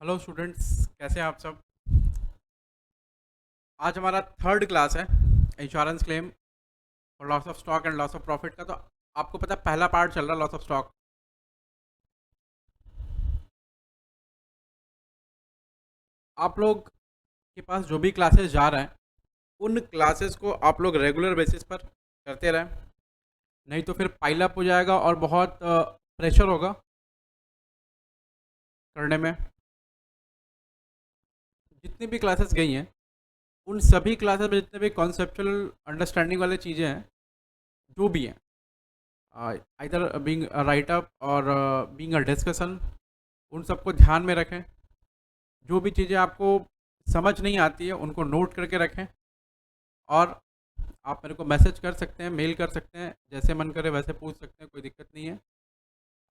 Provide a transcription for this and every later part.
Hello students, कैसे हैं आप सब। आज हमारा थर्ड क्लास है इंश्योरेंस क्लेम और loss of stock and loss of profit का। तो आपको पता है पहला पार्ट चल रहा है लॉस ऑफ स्टॉक। आप लोग के पास जो भी क्लासेस जा रहे हैं उन क्लासेस को आप लोग रेगुलर बेसिस पर करते रहें, नहीं तो फिर पाइल अप हो जाएगा और बहुत प्रेशर होगा करने में। जितनी भी क्लासेस गई हैं उन सभी क्लासेस में जितने भी कॉन्सेप्चुअल अंडरस्टैंडिंग वाली चीज़ें हैं, जो भी हैं, आइदर बीइंग राइट अप और बीइंग अ डिस्कशन, उन सबको ध्यान में रखें। जो भी चीज़ें आपको समझ नहीं आती है उनको नोट करके रखें। और आप मेरे को मैसेज कर सकते हैं, मेल कर सकते हैं, जैसे मन करे वैसे पूछ सकते हैं, कोई दिक्कत नहीं है।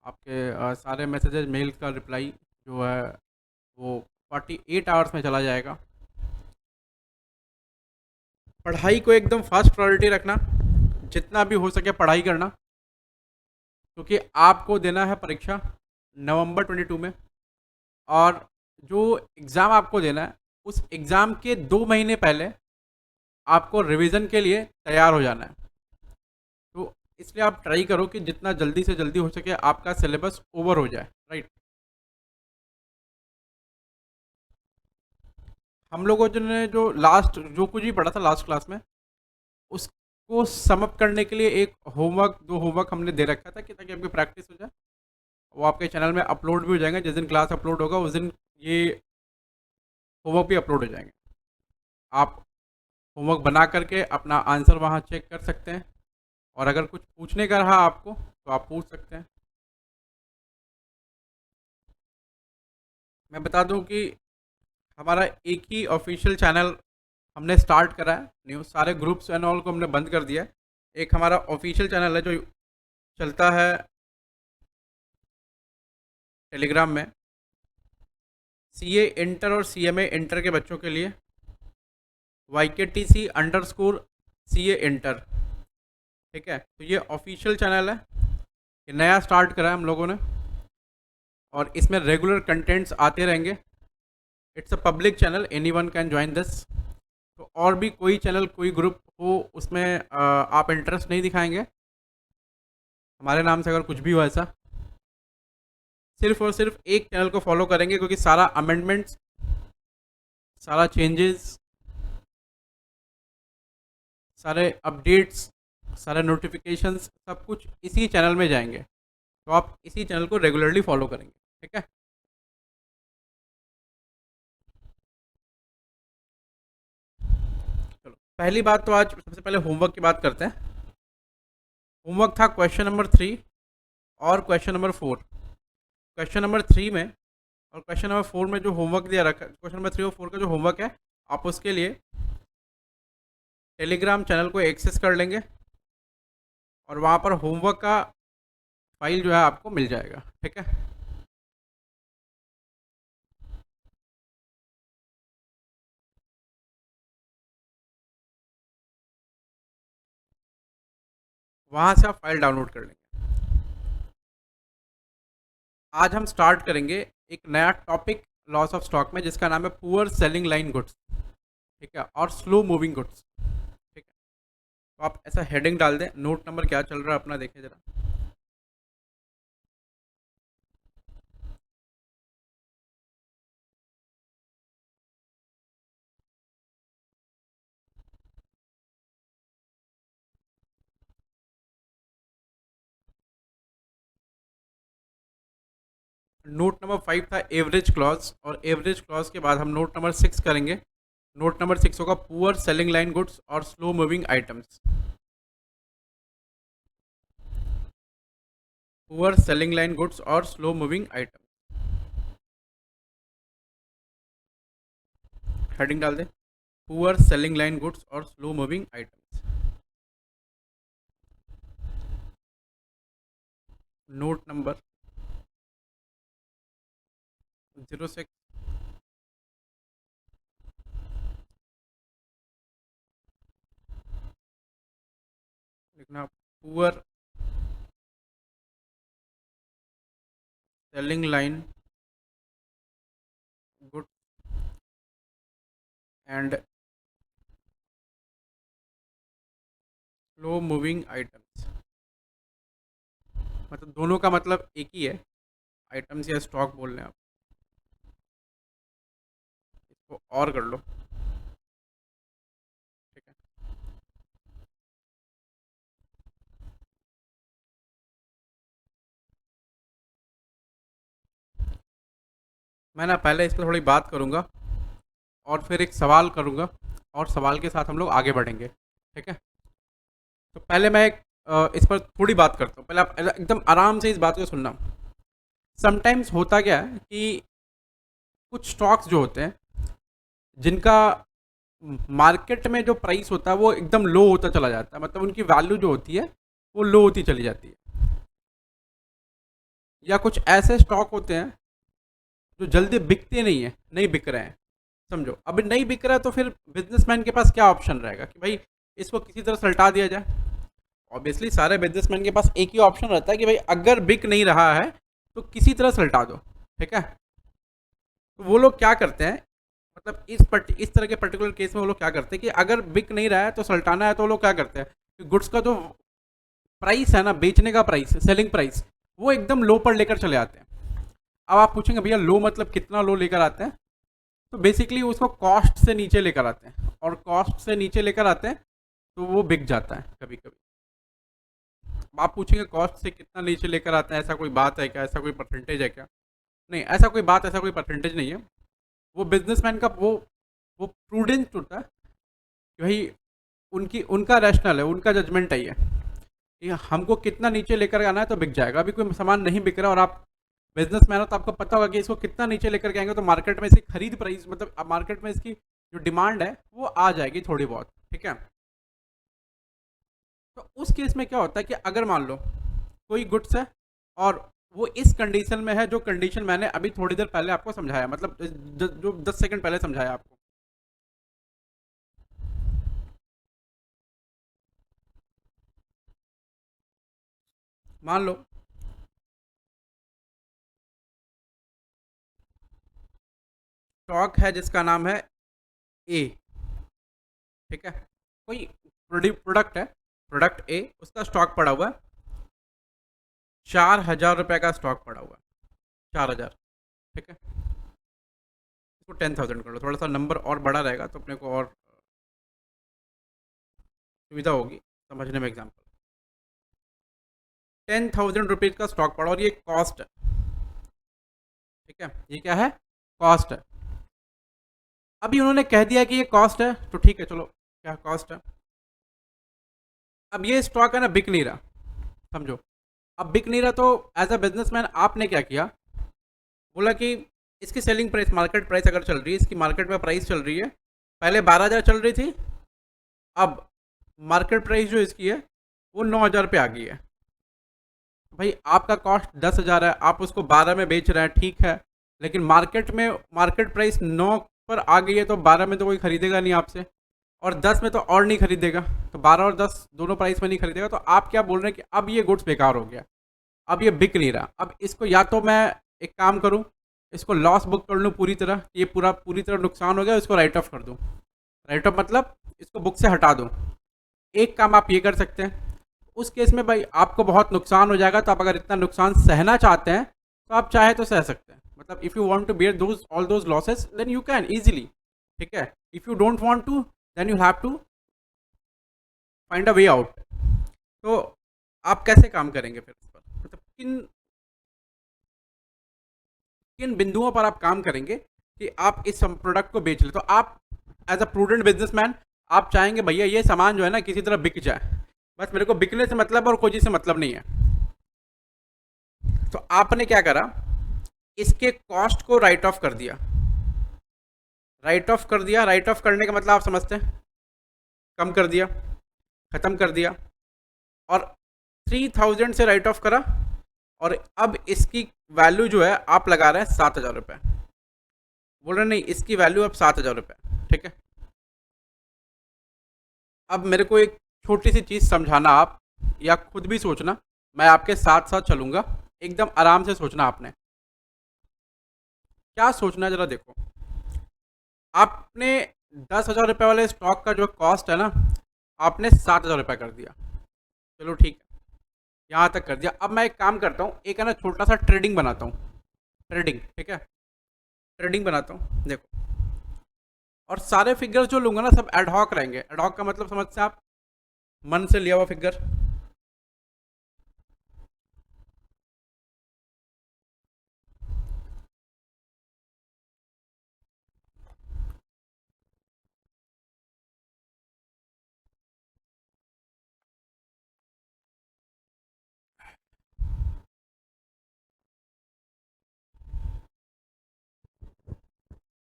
आपके सारे मैसेजेस मेल का रिप्लाई जो है वो 48 आवर्स में चला जाएगा। पढ़ाई को एकदम फर्स्ट प्रायोरिटी रखना, जितना भी हो सके पढ़ाई करना, क्योंकि आपको देना है परीक्षा नवंबर 22 में। और जो एग्ज़ाम आपको देना है उस एग्ज़ाम के 2 महीने पहले आपको रिवीजन के लिए तैयार हो जाना है। तो इसलिए आप ट्राई करो कि जितना जल्दी से जल्दी हो सके आपका सिलेबस ओवर हो जाए, राइट। हम लोगों ने जो लास्ट जो कुछ भी पढ़ा था लास्ट क्लास में, उसको समअप करने के लिए एक होमवर्क, दो होमवर्क हमने दे रखा था कि ताकि आपकी प्रैक्टिस हो जाए। वो आपके चैनल में अपलोड भी हो जाएंगे, जिस दिन क्लास अपलोड होगा उस दिन ये होमवर्क भी अपलोड हो जाएंगे। आप होमवर्क बना करके अपना आंसर वहाँ चेक कर सकते हैं, और अगर कुछ पूछने का रहा आपको तो आप पूछ सकते हैं। मैं बता दूं कि हमारा एक ही ऑफिशियल चैनल हमने स्टार्ट करा है, न्यूज़ सारे ग्रुप्स एंड ऑल को हमने बंद कर दिया है। एक हमारा ऑफिशियल चैनल है जो चलता है टेलीग्राम में, CA इंटर और CMA इंटर के बच्चों के लिए, YKTC_CA इंटर। ठीक है, तो ये ऑफिशियल चैनल है, ये नया स्टार्ट करा है हम लोगों ने, और इसमें रेगुलर कंटेंट्स आते रहेंगे। It's a public channel, any one can join this. तो और भी कोई चैनल, कोई ग्रुप हो उसमें आप इंटरेस्ट नहीं दिखाएंगे हमारे नाम से, अगर कुछ भी हो ऐसा, सिर्फ और सिर्फ एक चैनल को फॉलो करेंगे, क्योंकि सारा अमेंडमेंट्स, सारा चेंजेस, सारे अपडेट्स, सारे नोटिफिकेशंस सब कुछ इसी चैनल में जाएंगे। तो आप इसी चैनल को रेगुलरली फॉलो करेंगे, ठीक है। चलो, पहली बात तो आज सबसे पहले होमवर्क की बात करते हैं। होमवर्क था क्वेश्चन नंबर 3 और क्वेश्चन नंबर 4। क्वेश्चन नंबर 3 में और क्वेश्चन नंबर 4 में जो होमवर्क दिया रखा है, क्वेश्चन नंबर 3 और 4 का जो होमवर्क है, आप उसके लिए टेलीग्राम चैनल को एक्सेस कर लेंगे और वहाँ पर होमवर्क का फाइल जो है आपको मिल जाएगा, ठीक है। वहाँ से आप फाइल डाउनलोड कर लेंगे। आज हम स्टार्ट करेंगे एक नया टॉपिक लॉस ऑफ स्टॉक में, जिसका नाम है पुअर सेलिंग लाइन गुड्स, ठीक है, और स्लो मूविंग गुड्स, ठीक है। तो आप ऐसा हेडिंग डाल दें, नोट नंबर क्या चल रहा है अपना देखें जरा। नोट नंबर 5 था एवरेज क्लॉज, और एवरेज क्लॉज के बाद हम नोट नंबर 6 करेंगे। नोट नंबर 6 होगा पुअर सेलिंग लाइन गुड्स और slow moving items. Poor selling line goods और स्लो मूविंग आइटम, हेडिंग डाल दें, पुअर सेलिंग लाइन गुड्स और slow moving items. Note number 06, लिखना poor selling line and slow moving items, मतलब दोनों का मतलब एक ही है, आइटम्स या स्टॉक बोल रहे हैं आप, इसको और कर लो, ठीक है। मैं ना पहले इस पर थोड़ी बात करूँगा और फिर एक सवाल करूँगा और सवाल के साथ हम लोग आगे बढ़ेंगे, ठीक है। तो पहले मैं एक इस पर थोड़ी बात करता हूँ, पहले आप एकदम आराम से इस बात को सुनना। समटाइम्स होता क्या है कि कुछ स्टॉक्स जो होते हैं जिनका मार्केट में जो प्राइस होता है वो एकदम लो होता चला जाता है, मतलब उनकी वैल्यू जो होती है वो लो होती चली जाती है। या कुछ ऐसे स्टॉक होते हैं जो जल्दी बिकते नहीं है, नहीं बिक रहे हैं, समझो। अभी नहीं बिक रहा है तो फिर बिजनेसमैन के पास क्या ऑप्शन रहेगा कि भाई इसको किसी तरह सल्टा दिया जाए। ऑब्वियसली सारे बिजनेसमैन के पास एक ही ऑप्शन रहता है कि भाई अगर बिक नहीं रहा है तो किसी तरह सल्टा दो, ठीक है। तो वो लोग क्या करते हैं, मतलब इस तरह के पर्टिकुलर केस में वो लोग क्या करते हैं कि अगर बिक नहीं रहा है तो सल्टाना है, तो वो लोग क्या करते हैं कि गुड्स का जो प्राइस है ना, बेचने का प्राइस, सेलिंग प्राइस, वो एकदम लो पर लेकर चले आते हैं। अब आप पूछेंगे भैया लो मतलब कितना लो लेकर आते हैं, तो बेसिकली उसको कॉस्ट से नीचे लेकर आते हैं, और कॉस्ट से नीचे लेकर आते हैं तो वो बिक जाता है कभी कभी। आप पूछेंगे कॉस्ट से कितना नीचे लेकर आते हैं, ऐसा कोई बात है क्या, ऐसा कोई परसेंटेज है क्या? नहीं, ऐसा कोई बात, ऐसा कोई परसेंटेज नहीं है। वो बिजनेसमैन का वो प्रूडेंस होता है कि भाई उनकी उनका रैशनल है, उनका जजमेंट है ये कि हमको कितना नीचे लेकर आना है तो बिक जाएगा। अभी कोई सामान नहीं बिक रहा और आप बिजनेसमैन हो तो आपको पता होगा कि इसको कितना नीचे लेकर के आएंगे तो मार्केट में इसकी खरीद प्राइस, मतलब मार्केट में इसकी जो डिमांड है वो आ जाएगी थोड़ी बहुत, ठीक है। तो उस केस में क्या होता है कि अगर मान लो कोई गुड्स है और वो इस कंडीशन में है, जो कंडीशन मैंने अभी थोड़ी देर पहले आपको समझाया, मतलब जो 10 सेकंड पहले समझाया आपको। मान लो स्टॉक है जिसका नाम है ए, ठीक है। कोई प्रोडक्ट है, प्रोडक्ट ए, उसका स्टॉक पड़ा हुआ है 4,000 रुपये का स्टॉक पड़ा हुआ है, 4,000, ठीक है। इसको 10,000 कर लो, थोड़ा सा नंबर और बड़ा रहेगा तो अपने को और सुविधा होगी समझने में। एग्जाम्पल 10,000 रुपीज़ का स्टॉक पड़ा और ये कॉस्ट है, ठीक है। ये क्या है? कॉस्ट है। अभी उन्होंने कह दिया कि ये कॉस्ट है तो ठीक है, चलो क्या कॉस्ट है। अब ये स्टॉक है ना बिक नहीं रहा, समझो। अब बिक नहीं रहा तो एज अ बिजनेसमैन आपने क्या किया, बोला कि इसकी सेलिंग प्राइस, मार्केट प्राइस अगर चल रही है, इसकी मार्केट में प्राइस चल रही है, पहले 12,000 चल रही थी, अब मार्केट प्राइस जो इसकी है वो 9,000 पे आ गई है। भाई आपका कॉस्ट 10,000 है, आप उसको 12 में बेच रहे हैं, ठीक है। लेकिन मार्केट में मार्केट प्राइस 9 पर आ गई है तो 12 में तो कोई खरीदेगा नहीं आपसे, और 10 में तो और नहीं खरीदेगा, तो 12 और 10 दोनों प्राइस में नहीं खरीदेगा। तो आप क्या बोल रहे हैं कि अब ये गुड्स बेकार हो गया, अब ये बिक नहीं रहा। अब इसको या तो मैं एक काम करूँ, इसको लॉस बुक कर लूँ पूरी तरह, ये पूरी तरह नुकसान हो गया, इसको राइट ऑफ कर दूँ। राइट ऑफ मतलब इसको बुक से हटा दूँ। एक काम आप ये कर सकते हैं, उस केस में भाई आपको बहुत नुकसान हो जाएगा, तो आप अगर इतना नुकसान सहना चाहते हैं तो आप चाहे तो सह सकते हैं, मतलब if you want to bear those all those losses then you can easily, ठीक है। If you don't want to then you have to find a way out. तो आप कैसे काम करेंगे फिर इस पर, मतलब किन किन बिंदुओं पर आप काम करेंगे कि आप इस प्रोडक्ट को बेच ले। तो आप एज अ प्रूडेंट बिजनेसमैन आप चाहेंगे भैया ये सामान जो है ना किसी तरह बिक जाए, बस मेरे को बिकने से मतलब और कोई चीज़ से मतलब नहीं है। तो आपने क्या करा, इसके कॉस्ट को राइट ऑफ कर दिया। राइट ऑफ कर दिया, राइट ऑफ करने का मतलब आप समझते हैं, कम कर दिया, ख़त्म कर दिया, और 3,000 से राइट ऑफ करा, और अब इसकी वैल्यू जो है आप लगा रहे हैं 7,000 रुपये। बोल रहे नहीं, इसकी वैल्यू अब 7,000 रुपये, ठीक है। अब मेरे को एक छोटी सी चीज़ समझाना आप, या खुद भी सोचना, मैं आपके साथ साथ चलूँगा, एकदम आराम से सोचना। आपने क्या सोचना है ज़रा देखो। आपने 10,000 रुपये वाले स्टॉक का जो कॉस्ट है ना, आपने 7,000 रुपये कर दिया। चलो ठीक है, यहाँ तक कर दिया। अब मैं एक काम करता हूँ, एक है ना छोटा सा ट्रेडिंग बनाता हूँ, ट्रेडिंग, ठीक है, ट्रेडिंग बनाता हूँ देखो। और सारे फिगर्स जो लूँगा ना सब एडहॉक रहेंगे। एडहॉक का मतलब समझते हैं आप, मन से लिया हुआ फिगर।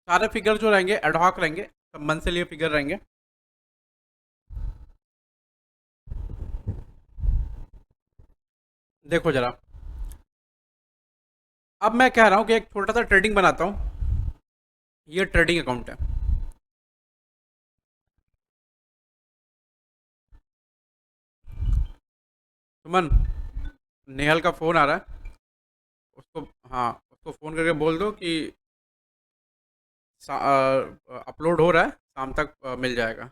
सारे फिगर जो रहेंगे एडहॉक रहेंगे, सब मन से लिए फिगर रहेंगे। देखो जरा, अब मैं कह रहा हूँ कि एक छोटा सा ट्रेडिंग बनाता हूँ। ये ट्रेडिंग अकाउंट है। सुमन, नेहल का फ़ोन आ रहा है, उसको, हाँ उसको फ़ोन करके बोल दो कि अपलोड हो रहा है, शाम तक मिल जाएगा।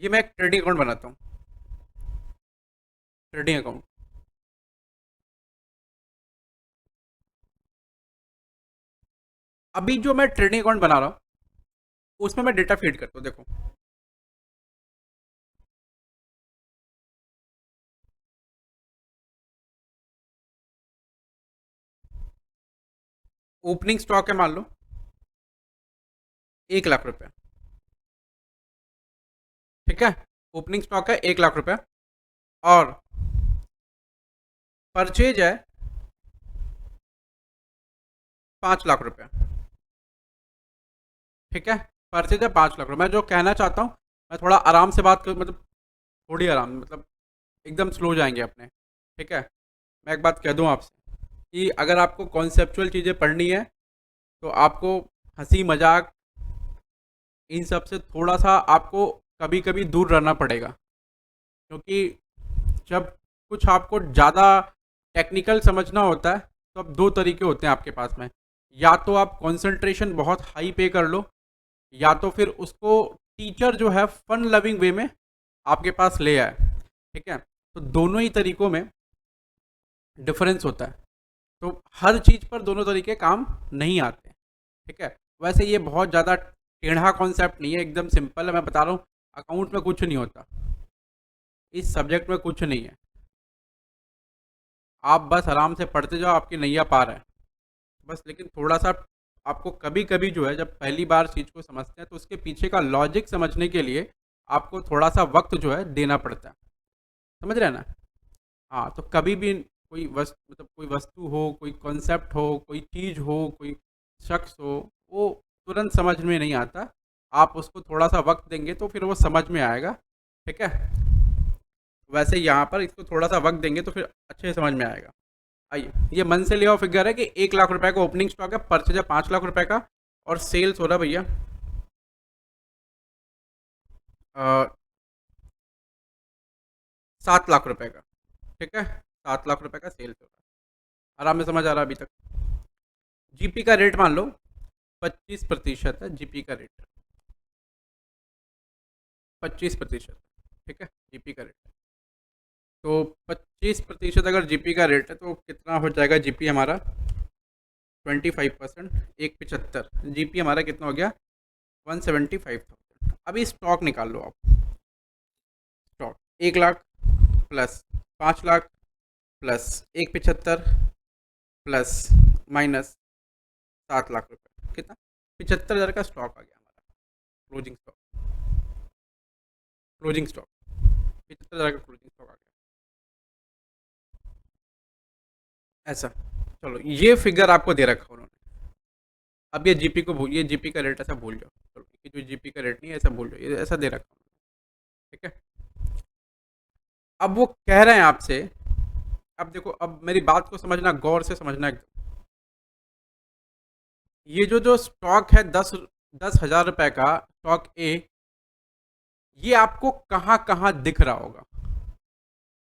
ये मैं एक ट्रेडिंग अकाउंट बनाता हूँ, ट्रेडिंग अकाउंट। अभी जो मैं ट्रेडिंग अकाउंट बना रहा हूँ उसमें मैं डेटा फीड करता हूँ, देखो। ओपनिंग स्टॉक है मान लो 1 लाख रुपए, ठीक है। ओपनिंग स्टॉक है 1 लाख रुपए, और परचेज है 5 लाख रुपए, ठीक है। परचेज है 5 लाख रुपए। मैं जो कहना चाहता हूँ, मैं थोड़ा आराम से बात कर, मतलब थोड़ी आराम, मतलब एकदम स्लो जाएंगे अपने, ठीक है। मैं एक बात कह दूँ आपसे कि अगर आपको कॉन्सेप्चुअल चीज़ें पढ़नी है तो आपको हंसी मजाक इन सब से थोड़ा सा आपको कभी कभी दूर रहना पड़ेगा, क्योंकि जब कुछ आपको ज़्यादा टेक्निकल समझना होता है तो अब दो तरीके होते हैं आपके पास में। या तो आप कंसंट्रेशन बहुत हाई पे कर लो, या तो फिर उसको टीचर जो है फन लविंग वे में आपके पास ले आए, ठीक है। तो दोनों ही तरीकों में डिफरेंस होता है, तो हर चीज़ पर दोनों तरीके काम नहीं आते, ठीक है। वैसे ये बहुत ज़्यादा टेढ़ा कॉन्सेप्ट नहीं है, एकदम सिंपल है। मैं बता रहा हूँ, अकाउंट में कुछ नहीं होता, इस सब्जेक्ट में कुछ नहीं है। आप बस आराम से पढ़ते जाओ, आपकी नैया पार है बस। लेकिन थोड़ा सा आपको कभी कभी जो है, जब पहली बार चीज़ को समझते हैं तो उसके पीछे का लॉजिक समझने के लिए आपको थोड़ा सा वक्त जो है देना पड़ता है, समझ रहे हैं ना। हाँ, तो कभी भी कोई वस्तु, मतलब कोई वस्तु हो, कोई कॉन्सेप्ट हो, कोई चीज़ हो, कोई शख्स हो, वो तुरंत समझ में नहीं आता। आप उसको थोड़ा सा वक्त देंगे तो फिर वो समझ में आएगा, ठीक है। वैसे यहाँ पर इसको थोड़ा सा वक्त देंगे तो फिर अच्छे से समझ में आएगा। आइए, ये मन से लिया हुआ फिगर है कि 1 लाख रुपए का ओपनिंग स्टॉक है, परचेज है 5 लाख रुपए का, और सेल्स हो रहा है भैया 7 लाख रुपए का, ठीक है। 7 लाख रुपए का सेल्स हो रहा है, आराम में समझ आ रहा है अभी तक। जीपी का रेट मान लो 25% है, जीपी का रेट 25%, ठीक है, जीपी का रेट। तो 25% अगर जीपी का रेट है तो कितना हो जाएगा जीपी हमारा, 25%, 175, जीपी हमारा कितना हो गया, 175,000। अभी स्टॉक निकाल लो आप। Stock 1 lakh plus 5 lakh plus 175 plus minus 7 lakh रुपए, कितना, 75,000 का स्टॉक आ गया हमारा। क्लोजिंग स्टॉक, क्लोजिंग स्टॉक 75,000 का क्लोजिंग स्टॉक आ गया ऐसा। चलो, ये फिगर आपको दे रखा उन्होंने। अब ये जीपी को भूल, ये जीपी का रेट ऐसा भूल जाओ, चलो ये जो जीपी का रेट नहीं है ऐसा भूल जाओ, ये ऐसा दे रखा उन्होंने, ठीक है। अब वो कह रहे हैं आपसे, अब देखो, अब मेरी बात को समझना, गौर से समझना एकदम। ये जो जो स्टॉक है 10,000 रुपए का स्टॉक ए, ये आपको कहाँ कहाँ दिख रहा होगा?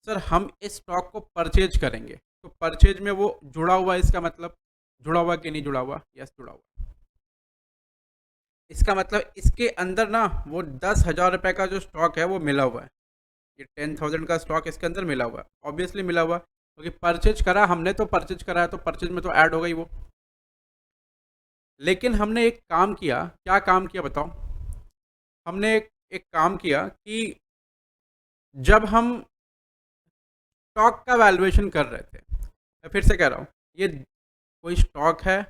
सर हम इस स्टॉक को परचेज करेंगे, तो परचेज में वो जुड़ा हुआ है, इसका मतलब जुड़ा हुआ कि नहीं जुड़ा हुआ? यस जुड़ा हुआ। इसका मतलब इसके अंदर ना वो 10,000 रुपये का जो स्टॉक है वो मिला हुआ है। ये 10,000 का स्टॉक इसके अंदर मिला हुआ है, ऑब्वियसली मिला हुआ है, क्योंकि परचेज करा हमने, तो परचेज करा है तो परचेज में तो ऐड हो गई वो। लेकिन हमने एक काम किया, क्या काम किया बताओ? हमने एक काम किया कि जब हम स्टॉक का वैल्यूएशन कर रहे थे, मैं फिर से कह रहा हूँ, ये कोई स्टॉक है,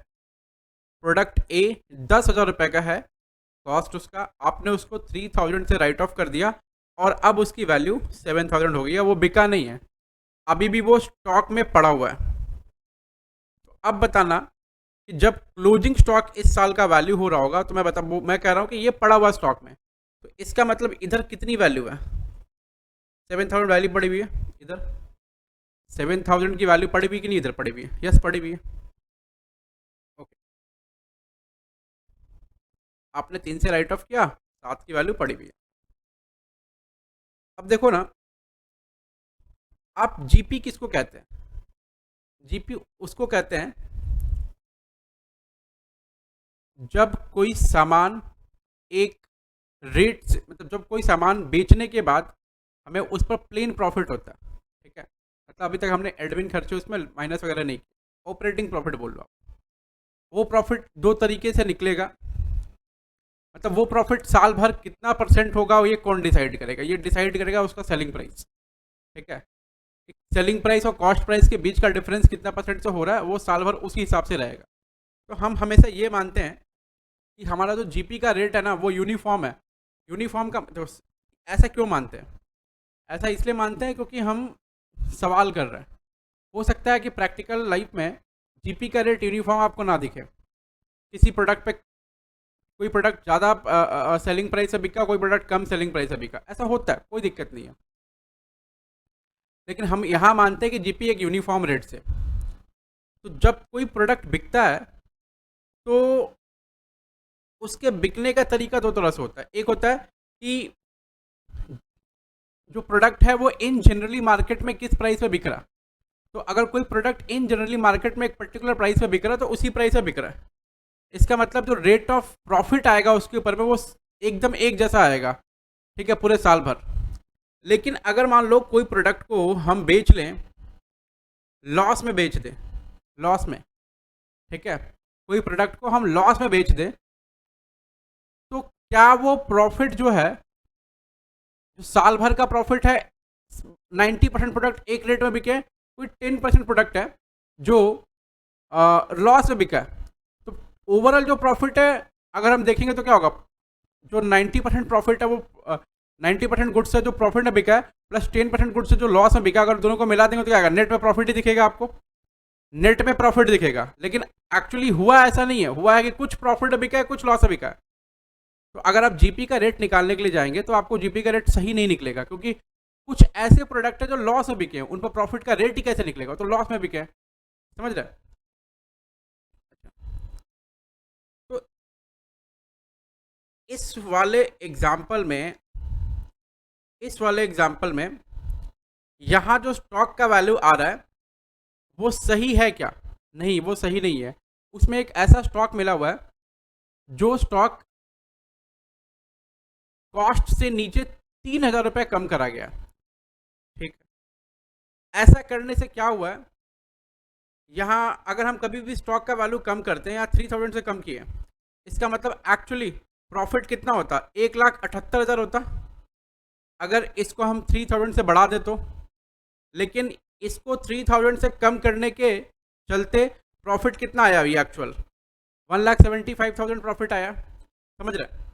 प्रोडक्ट ए 10,000 रुपये का है, कॉस्ट उसका, आपने उसको 3,000 से राइट ऑफ कर दिया और अब उसकी वैल्यू 7,000 हो गई है, वो बिका नहीं है, अभी भी वो स्टॉक में पड़ा हुआ है। तो अब बताना कि जब क्लोजिंग स्टॉक इस साल का वैल्यू हो रहा होगा, तो मैं कह रहा हूँ कि ये पड़ा हुआ स्टॉक में, तो इसका मतलब इधर कितनी वैल्यू है? 7,000 वैल्यू पड़ी हुई है इधर, 7,000 की वैल्यू पड़ी हुई कि नहीं? इधर पड़ी हुई है, यस पड़ी हुई है। ओके, आपने 3 से राइट ऑफ किया, 7 की वैल्यू पड़ी हुई है। अब देखो ना, आप जीपी किसको कहते हैं? जीपी उसको कहते हैं जब कोई सामान एक रेट से, मतलब जब कोई सामान बेचने के बाद हमें उस पर प्लेन प्रॉफिट होता है, ठीक है, मतलब अभी तक हमने एडमिन खर्चे उसमें माइनस वगैरह नहीं किए, ऑपरेटिंग प्रॉफिट बोल लो आप। वो प्रॉफिट दो तरीके से निकलेगा, मतलब वो प्रॉफिट साल भर कितना परसेंट होगा ये कौन डिसाइड करेगा? ये डिसाइड करेगा उसका सेलिंग प्राइस, ठीक है। सेलिंग प्राइस और कॉस्ट प्राइस के बीच का डिफरेंस कितना परसेंट से हो रहा है वो साल भर उसी हिसाब से रहेगा। तो हम हमेशा ये मानते हैं कि हमारा जो जीपी का रेट है ना वो यूनिफॉर्म है। यूनिफॉर्म का तो ऐसा क्यों मानते हैं? ऐसा इसलिए मानते हैं क्योंकि हम सवाल कर रहे हैं। हो सकता है कि प्रैक्टिकल लाइफ में जीपी का रेट यूनिफॉर्म आपको ना दिखे, किसी प्रोडक्ट पे कोई प्रोडक्ट ज़्यादा सेलिंग प्राइस से बिका, कोई प्रोडक्ट कम सेलिंग प्राइस से बिका, ऐसा होता है, कोई दिक्कत नहीं है। लेकिन हम यहाँ मानते हैं कि जीपी एक यूनिफॉर्म रेट से। तो जब कोई प्रोडक्ट बिकता है तो उसके बिकने का तरीका दो तरह से होता है। एक होता है कि जो प्रोडक्ट है वो इन जनरली मार्केट में किस प्राइस पे बिक रहा है। तो अगर कोई प्रोडक्ट इन जनरली मार्केट में एक पर्टिकुलर प्राइस पे बिक रहा है तो उसी प्राइस पे बिक रहा है, इसका मतलब जो रेट ऑफ प्रॉफिट आएगा उसके ऊपर में वो एकदम एक जैसा आएगा, ठीक है, पूरे साल भर। लेकिन अगर मान लो कोई प्रोडक्ट को हम बेच लें, लॉस में बेच दें, लॉस में, ठीक है, कोई प्रोडक्ट को हम लॉस में बेच दें, तो क्या वो प्रॉफिट जो है, जो साल भर का प्रॉफिट है, 90% प्रोडक्ट एक रेट में बिके, कोई 10% प्रोडक्ट है जो लॉस में बिका है, तो ओवरऑल जो प्रॉफिट है अगर हम देखेंगे तो क्या होगा? जो 90% प्रॉफिट है वो 90% गुड्स से जो प्रॉफिट में बिका है प्लस 10% गुड्स से जो लॉस में बिका, अगर दोनों को मिला देंगे तो क्या होगा? नेट में प्रॉफिट ही दिखेगा आपको, नेट में प्रॉफिट दिखेगा। लेकिन एक्चुअली हुआ ऐसा नहीं है, हुआ है कि कुछ प्रॉफिट बिका है, कुछ लॉस में बिका है। तो अगर आप जीपी का रेट निकालने के लिए जाएंगे तो आपको जीपी का रेट सही नहीं निकलेगा, क्योंकि कुछ ऐसे प्रोडक्ट है जो लॉस में बिके हैं, उन पर प्रॉफिट का रेट ही कैसे निकलेगा? तो लॉस में बिके हैं, समझ रहे? तो इस वाले एग्जाम्पल में, इस वाले एग्जाम्पल में यहाँ जो स्टॉक का वैल्यू आ रहा है वो सही है क्या? नहीं, वो सही नहीं है। उसमें एक ऐसा स्टॉक मिला हुआ है जो स्टॉक कॉस्ट से नीचे 3,000 रुपये कम करा गया, ठीक है। ऐसा करने से क्या हुआ है, यहाँ अगर हम कभी भी स्टॉक का वैल्यू कम करते हैं या 3,000 से कम किए, इसका मतलब एक्चुअली प्रॉफिट कितना होता? 1,78,000 होता अगर इसको हम 3,000 से बढ़ा दे तो। लेकिन इसको 3,000 से कम करने के चलते प्रॉफिट कितना आया अभी एक्चुअल? 1,75,000 प्रॉफिट आया, समझ रहे?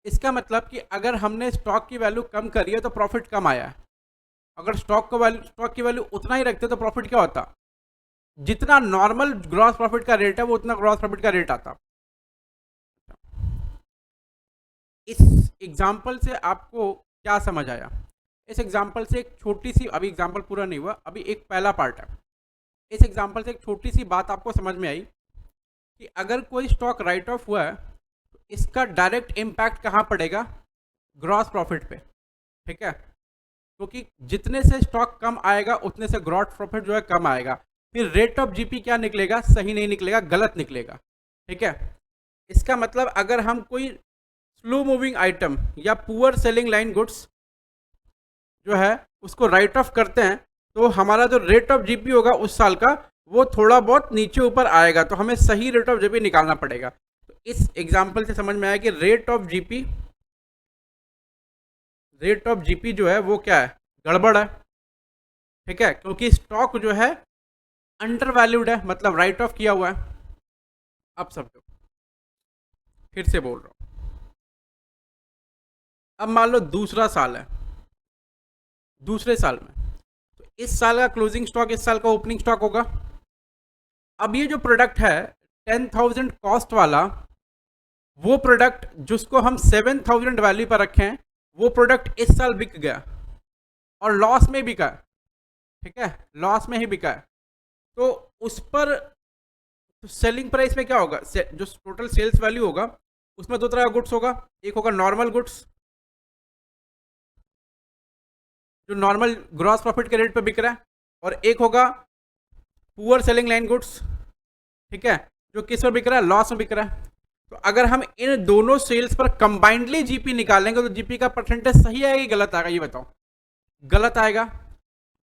इसका मतलब कि अगर हमने स्टॉक की वैल्यू कम करी है तो प्रॉफिट कम आया है। अगर स्टॉक की वैल्यू उतना ही रखते तो प्रॉफिट क्या होता? जितना नॉर्मल ग्रॉस प्रॉफिट का रेट है वो उतना ग्रॉस प्रॉफिट का रेट आता। इस एग्जाम्पल से आपको क्या समझ आया? इस एग्जाम्पल से एक छोटी सी, अभी एग्जाम्पल पूरा नहीं हुआ, अभी एक पहला पार्ट है। इस एग्जाम्पल से एक छोटी सी बात आपको समझ में आई कि अगर कोई स्टॉक राइट ऑफ हुआ है तो इसका डायरेक्ट इम्पैक्ट कहाँ पड़ेगा? ग्रॉस प्रॉफिट पे, ठीक है, क्योंकि जितने से स्टॉक कम आएगा उतने से ग्रॉस प्रॉफिट जो है कम आएगा। फिर रेट ऑफ जीपी क्या निकलेगा, सही नहीं निकलेगा, गलत निकलेगा, ठीक है। इसका मतलब अगर हम कोई स्लो मूविंग आइटम या पुअर सेलिंग लाइन गुड्स जो है उसको राइट ऑफ करते हैं तो हमारा जो रेट ऑफ जीपी होगा उस साल का वो थोड़ा बहुत नीचे ऊपर आएगा, तो हमें सही रेट ऑफ जीपी निकालना पड़ेगा। तो इस एग्जांपल से समझ में आया कि रेट ऑफ जीपी जो है वो क्या है, गड़बड़ है, ठीक है, क्योंकि स्टॉक जो है अंडर वैल्यूड है, मतलब राइट ऑफ किया हुआ है। अब समझो, फिर से बोल रहा हूँ, अब मान लो दूसरा साल है, दूसरे साल में तो इस साल का क्लोजिंग स्टॉक इस साल का ओपनिंग स्टॉक होगा। अब ये जो प्रोडक्ट है 10,000 कॉस्ट वाला, वो प्रोडक्ट जिसको हम 7,000 वैल्यू पर रखे हैं वो प्रोडक्ट इस साल बिक गया और लॉस में बिका, ठीक है, लॉस में ही बिका है। तो उस पर सेलिंग प्राइस में क्या होगा, जो टोटल सेल्स वैल्यू होगा उसमें दो तरह का गुड्स होगा, एक होगा नॉर्मल गुड्स जो नॉर्मल ग्रॉस प्रॉफिट के रेट पे बिक रहा है, और एक होगा पुअर सेलिंग लाइन गुड्स, ठीक है, जो किस पर बिक रहा है, लॉस में बिक रहा है। तो अगर हम इन दोनों सेल्स पर कंबाइंडली जीपी निकालेंगे तो जीपी का परसेंटेज सही आएगा कि गलत आएगा, ये बताओ। गलत आएगा।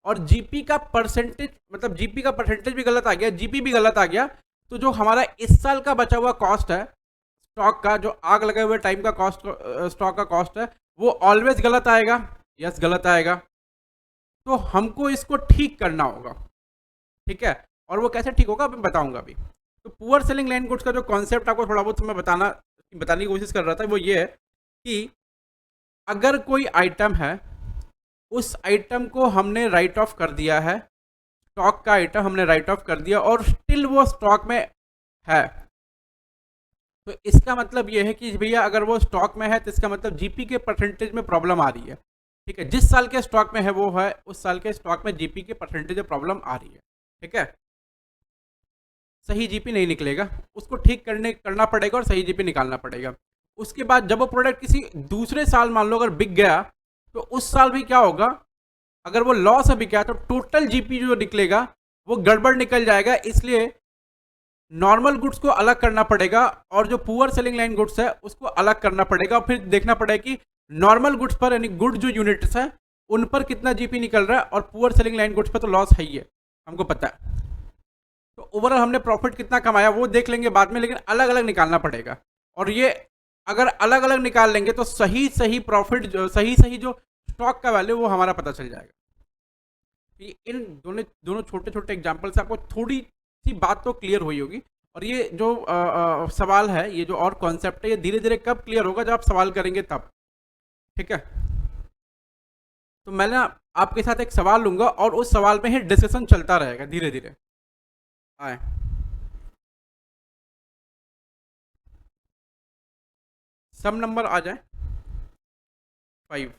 और जीपी का परसेंटेज मतलब जीपी का परसेंटेज भी गलत आ गया, जीपी भी गलत आ गया, तो जो हमारा इस साल का बचा हुआ कॉस्ट है स्टॉक का, जो आग लगे हुए टाइम का कॉस्ट, स्टॉक का कॉस्ट है, वो ऑलवेज गलत आएगा। यस, गलत आएगा। तो हमको इसको ठीक करना होगा, ठीक है, और वो कैसे ठीक होगा मैं बताऊंगा अभी। तो पुअर सेलिंग लाइन गुड्स का जो कॉन्सेप्ट आपको थोड़ा बहुत मैं बताने की कोशिश कर रहा था वो ये है कि अगर कोई आइटम है, उस आइटम को हमने राइट ऑफ कर दिया है, स्टॉक का आइटम हमने राइट ऑफ कर दिया और स्टिल वो स्टॉक में है, तो इसका मतलब ये है कि भैया अगर वो स्टॉक में है तो इसका मतलब जीपी के परसेंटेज में प्रॉब्लम आ रही है, ठीक है, जिस साल के स्टॉक में है वो है, उस साल के स्टॉक में जीपी के परसेंटेज में प्रॉब्लम आ रही है, ठीक है, सही जीपी नहीं निकलेगा, उसको ठीक करना पड़ेगा और सही जीपी निकालना पड़ेगा। उसके बाद जब वो प्रोडक्ट किसी दूसरे साल मान लो अगर बिक गया तो उस साल भी क्या होगा, अगर वो लॉस में बिका तो टोटल जीपी जो निकलेगा वो गड़बड़ निकल जाएगा, इसलिए नॉर्मल गुड्स को अलग करना पड़ेगा और जो पुअर सेलिंग लाइन गुड्स है उसको अलग करना पड़ेगा। फिर देखना पड़ेगा कि नॉर्मल गुड्स पर यानी गुड जो यूनिट्स है उन पर कितना जीपी निकल रहा है और पुअर सेलिंग लाइन गुड्स पर तो लॉस है ही है, हमको पता है। तो ओवरऑल हमने प्रॉफिट कितना कमाया वो देख लेंगे बाद में, लेकिन अलग अलग निकालना पड़ेगा। और ये अगर अलग अलग निकाल लेंगे तो सही सही प्रॉफिट, सही सही जो स्टॉक का वैल्यू वो हमारा पता चल जाएगा। इन दोनों छोटे छोटे एग्जाम्पल से आपको थोड़ी सी बात तो क्लियर हुई होगी। और ये जो सवाल है, ये जो और कॉन्सेप्ट है, ये धीरे धीरे कब क्लियर होगा, जब आप सवाल करेंगे तब, ठीक है। तो मैं ना आपके साथ एक सवाल लूंगा और उस सवाल में ही डिस्कशन चलता रहेगा धीरे धीरे। आए, सब नंबर आ जाए 5।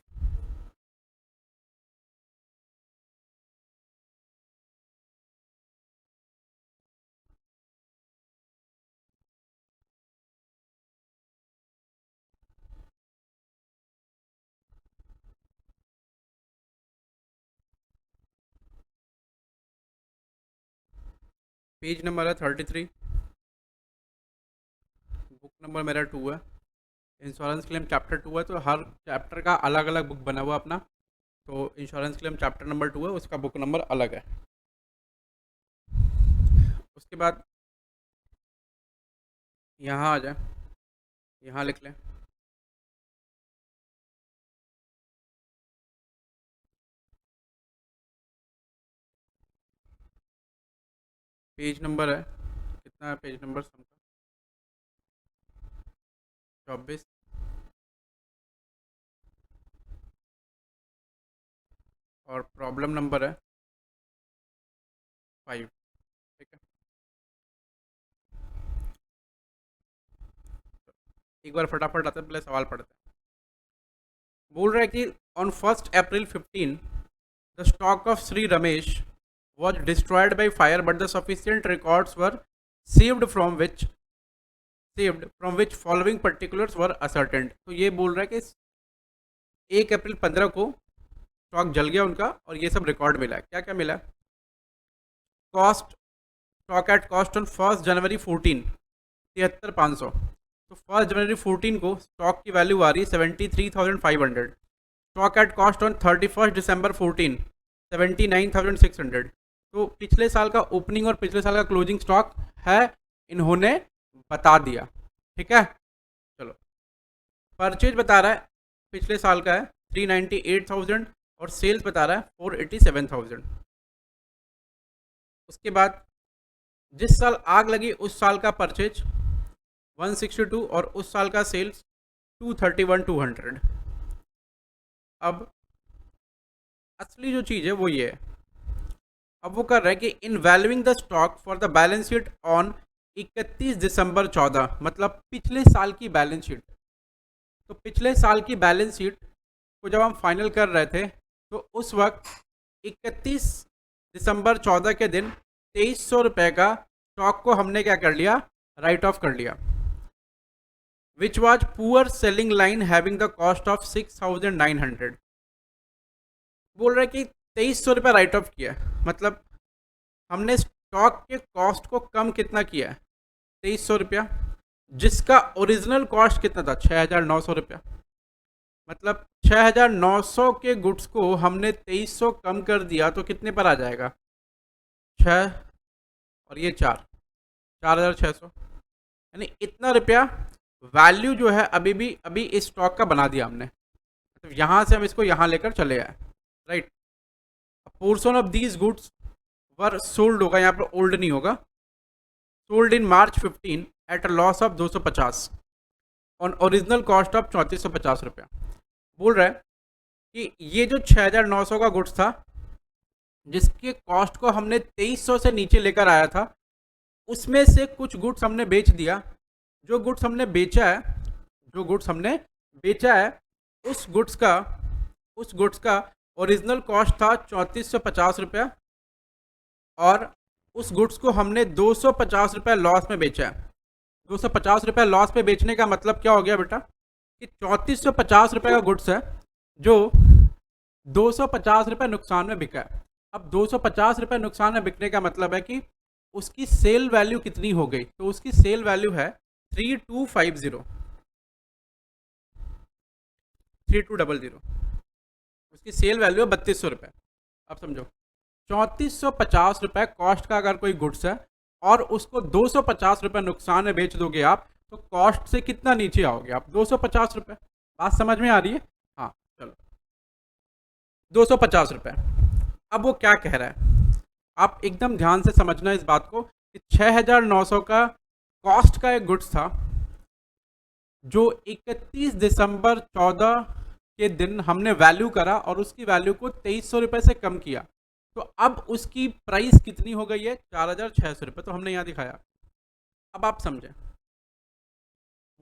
पेज नंबर है 33, बुक नंबर मेरा 2 है, इंश्योरेंस क्लेम चैप्टर 2 है, तो हर चैप्टर का अलग अलग बुक बना हुआ अपना। तो इंश्योरेंस क्लेम चैप्टर नंबर 2 है, उसका बुक नंबर अलग है। उसके बाद यहाँ आ जाए, यहाँ लिख लें, पेज नंबर है कितना है, पेज नंबर सबका 24, और प्रॉब्लम नंबर है 5, ठीक है। एक बार फटाफट आते हैं, पहले सवाल पढ़ते हैं। बोल रहा है कि on 1 April 15 the stock of Shri Ramesh was destroyed by fire but the sufficient records were saved from which following particulars were ascertained। तो ये बोल रहा है कि 1 अप्रैल 15 को स्टॉक जल गया उनका और ये सब रिकॉर्ड मिला है। क्या क्या मिला? Cost, stock at cost on 1 जनवरी 14 73,500। तो 1 जनवरी 14 को स्टॉक की वैल्यू आ रही है 73,500। Stock at cost on 31 December 14 79,600। तो पिछले साल का ओपनिंग और पिछले साल का क्लोजिंग स्टॉक है, इन्होंने बता दिया। ठीक है, चलो परचेज बता रहा है पिछले साल का है 398,000 और सेल्स बता रहा है 487,000। उसके बाद जिस साल आग लगी उस साल का परचेज 162 और उस साल का सेल्स 231,200। अब असली जो चीज़ है वो ये है, अब वो कर रहा है कि in valuing the stock for the balance sheet on 31 December 14, मतलब पिछले साल की बैलेंस शीट। तो पिछले साल की बैलेंस शीट को जब हम फाइनल कर रहे थे तो उस वक्त 31 दिसंबर 14 के दिन 2300 रुपये का स्टॉक को हमने क्या कर लिया, राइट ऑफ कर लिया। Which was poor selling line having the cost of 6,900। बोल रहे कि 2300 रुपये राइट ऑफ किया, मतलब हमने स्टॉक के कॉस्ट को कम कितना किया है, 2300 रुपया, जिसका ओरिजिनल कॉस्ट कितना था 6,900 रुपया। मतलब 6,900 के गुड्स को हमने 2300 कम कर दिया तो कितने पर आ जाएगा, 6 और ये 4,600। यानी इतना रुपया वैल्यू जो है अभी इस स्टॉक का बना दिया हमने। मतलब यहाँ से हम इसको यहाँ लेकर चले आए, right. Portion of these goods were sold होगा, यहाँ पर ओल्ड नहीं होगा, sold in March 15 at a loss of 250 on original cost of 3450 रुपया। बोल रहा है कि ये जो 6,900 का गुड्स था जिसके कॉस्ट को हमने 2300 से नीचे लेकर आया था, उसमें से कुछ गुड्स हमने बेच दिया। जो गुड्स हमने बेचा है उस गुड्स का ओरिजिनल कॉस्ट था 3450 रुपया और उस गुड्स को हमने 250 रुपये लॉस में बेचा है। 250 रुपये लॉस में बेचने का मतलब क्या हो गया बेटा कि 3450 रुपये का गुड्स है जो 250 रुपये नुकसान में बिका है। अब 250 रुपये नुकसान में बिकने का मतलब है कि उसकी सेल वैल्यू कितनी हो गई, तो उसकी सेल वैल्यू है 3200, उसकी सेल वैल्यू है 3200 रुपये। अब समझो 3450 रुपये कॉस्ट का अगर कोई गुड्स है और उसको 250 रुपये नुकसान में बेच दोगे आप, तो कॉस्ट से कितना नीचे आओगे आप, 250 रुपये। बात समझ में आ रही है? हाँ चलो 250 रुपये। अब वो क्या कह रहा है, आप एकदम ध्यान से समझना इस बात को कि 6,900 का कॉस्ट का एक गुड्स था जो 31 दिसंबर 14 के दिन हमने वैल्यू करा और उसकी वैल्यू को 2300 रुपये से कम किया। तो अब उसकी प्राइस कितनी हो गई है, 4,600 रुपये। तो हमने यहाँ दिखाया। अब आप समझें,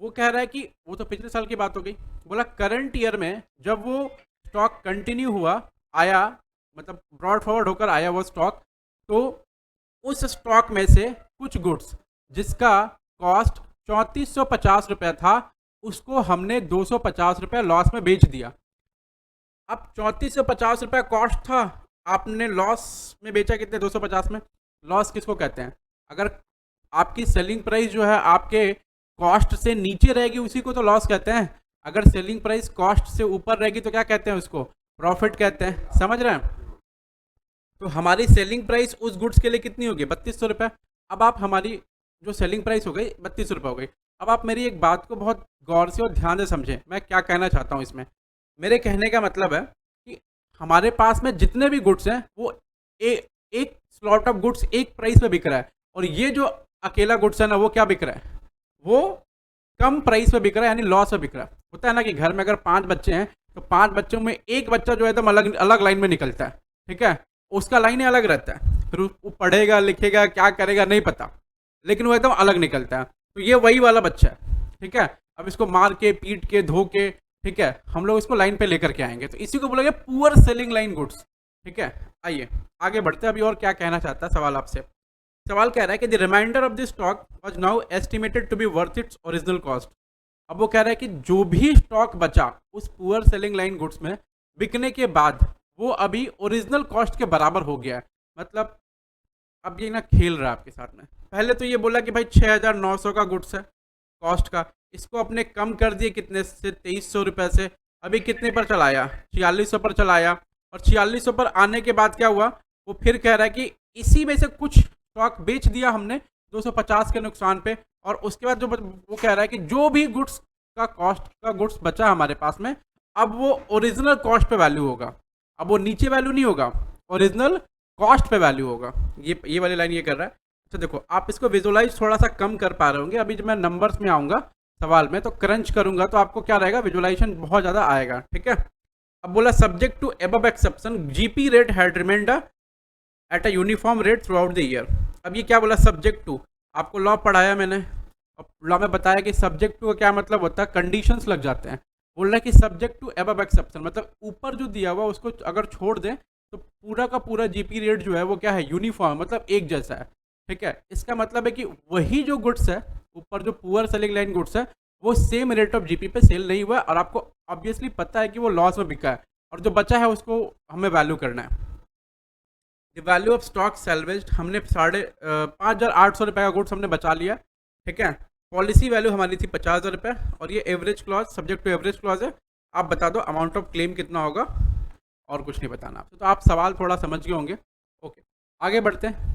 वो कह रहा है कि वो तो पिछले साल की बात हो गई, बोला करंट ईयर में जब वो स्टॉक कंटिन्यू हुआ आया, मतलब ब्रॉड फॉरवर्ड होकर आया वो स्टॉक, तो उस स्टॉक में से कुछ गुड्स जिसका कॉस्ट 3450 रुपये था उसको हमने 250 रुपये लॉस में बेच दिया। अब 3450 रुपये कॉस्ट था, आपने लॉस में बेचा कितने, 250 में। लॉस किसको कहते हैं, अगर आपकी सेलिंग प्राइस जो है आपके कॉस्ट से नीचे रहेगी उसी को तो लॉस कहते हैं। अगर सेलिंग प्राइस कॉस्ट से ऊपर रहेगी तो क्या कहते हैं, उसको प्रॉफिट कहते हैं। समझ रहे हैं? तो हमारी सेलिंग प्राइस उस गुड्स के लिए कितनी होगी, 3200 रुपये। अब आप हमारी जो सेलिंग प्राइस हो गई 3200 रुपये हो गई। अब आप मेरी एक बात को बहुत गौर से और ध्यान से समझें, मैं क्या कहना चाहता हूँ इसमें। मेरे कहने का मतलब है कि हमारे पास में जितने भी गुड्स हैं वो एक स्लॉट ऑफ गुड्स एक प्राइस पे बिक रहा है, और ये जो अकेला गुड्स है ना वो क्या बिक रहा है, वो कम प्राइस पे बिक रहा है, यानी लॉस पे बिक रहा है। होता है ना कि घर में अगर 5 बच्चे हैं तो 5 बच्चों में एक बच्चा जो है एकदम अलग अलग लाइन में निकलता है, ठीक है, उसका लाइन अलग रहता है, फिर वो पढ़ेगा लिखेगा क्या करेगा नहीं पता, लेकिन वो एकदम अलग निकलता है। तो ये वही वाला बच्चा है, ठीक है। अब इसको मार के पीट के धो के, ठीक है, हम लोग इसको लाइन पे लेकर के आएंगे, तो इसी को बोलेंगे पुअर सेलिंग लाइन गुड्स, ठीक है। आइए आगे बढ़ते हैं, अभी और क्या कहना चाहता है सवाल आपसे। सवाल कह रहा है कि the remainder of this stock was now estimated to be worth its original cost. अब वो कह रहा है कि जो भी स्टॉक बचा उस पुअर सेलिंग लाइन गुड्स में बिकने के बाद वो अभी ओरिजिनल कॉस्ट के बराबर हो गया है। मतलब अब ये ना खेल रहा है आपके साथ में। पहले तो ये बोला कि भाई 6,900 का गुड्स है कॉस्ट का, इसको अपने कम कर दिए कितने से, 2,300 रुपये से। अभी कितने पर चलाया, 4,600 पर चलाया। और 4,600 पर आने के बाद क्या हुआ, वो फिर कह रहा है कि इसी में से कुछ स्टॉक बेच दिया हमने 250 के नुकसान पे। और उसके बाद जो वो कह रहा है कि जो भी गुड्स का कॉस्ट का गुड्स बचा हमारे पास में, अब वो ओरिजिनल कॉस्ट पे वैल्यू होगा। अब वो नीचे वैल्यू नहीं होगा, ओरिजिनल कॉस्ट पे वैल्यू होगा। ये वाली लाइन ये कर रहा है। तो देखो आप इसको विजुलाइज थोड़ा सा कम कर पा रहे होंगे। अभी जब मैं नंबर्स में आऊँगा सवाल में, तो क्रंच करूँगा तो आपको क्या रहेगा, विजुलाइजेशन बहुत ज़्यादा आएगा। ठीक है। अब बोला subject to above exception GP rate had remained at a uniform rate throughout the year. अब ये क्या बोला, सब्जेक्ट टू। आपको लॉ पढ़ाया मैंने, अब लॉ में बताया कि सब्जेक्ट टू का क्या मतलब होता है, कंडीशंस लग जाते हैं। बोल रहा है कि सब्जेक्ट टू एबव एक्सेप्शन मतलब ऊपर जो दिया हुआ उसको अगर छोड़ दें तो पूरा का पूरा जीपी रेट जो है वो क्या है, यूनिफॉर्म, मतलब एक जैसा है। ठीक है। इसका मतलब है कि वही जो गुड्स है ऊपर, जो पुअर सेलिंग लाइन गुड्स है, वो सेम रेट ऑफ जीपी पे सेल नहीं हुआ है। और आपको ऑब्वियसली पता है कि वो लॉस में बिका है, और जो बचा है उसको हमें वैल्यू करना है। The value of stock salvage, हमने 5,800 रुपये का गुड्स हमने बचा लिया। ठीक है। पॉलिसी वैल्यू हमारी थी 50,000 रुपये, और ये average clause, subject to average clause है। आप बता दो अमाउंट ऑफ क्लेम कितना होगा, और कुछ नहीं बताना आपसे। तो आप सवाल थोड़ा समझ गए होंगे। ओके, आगे बढ़ते हैं।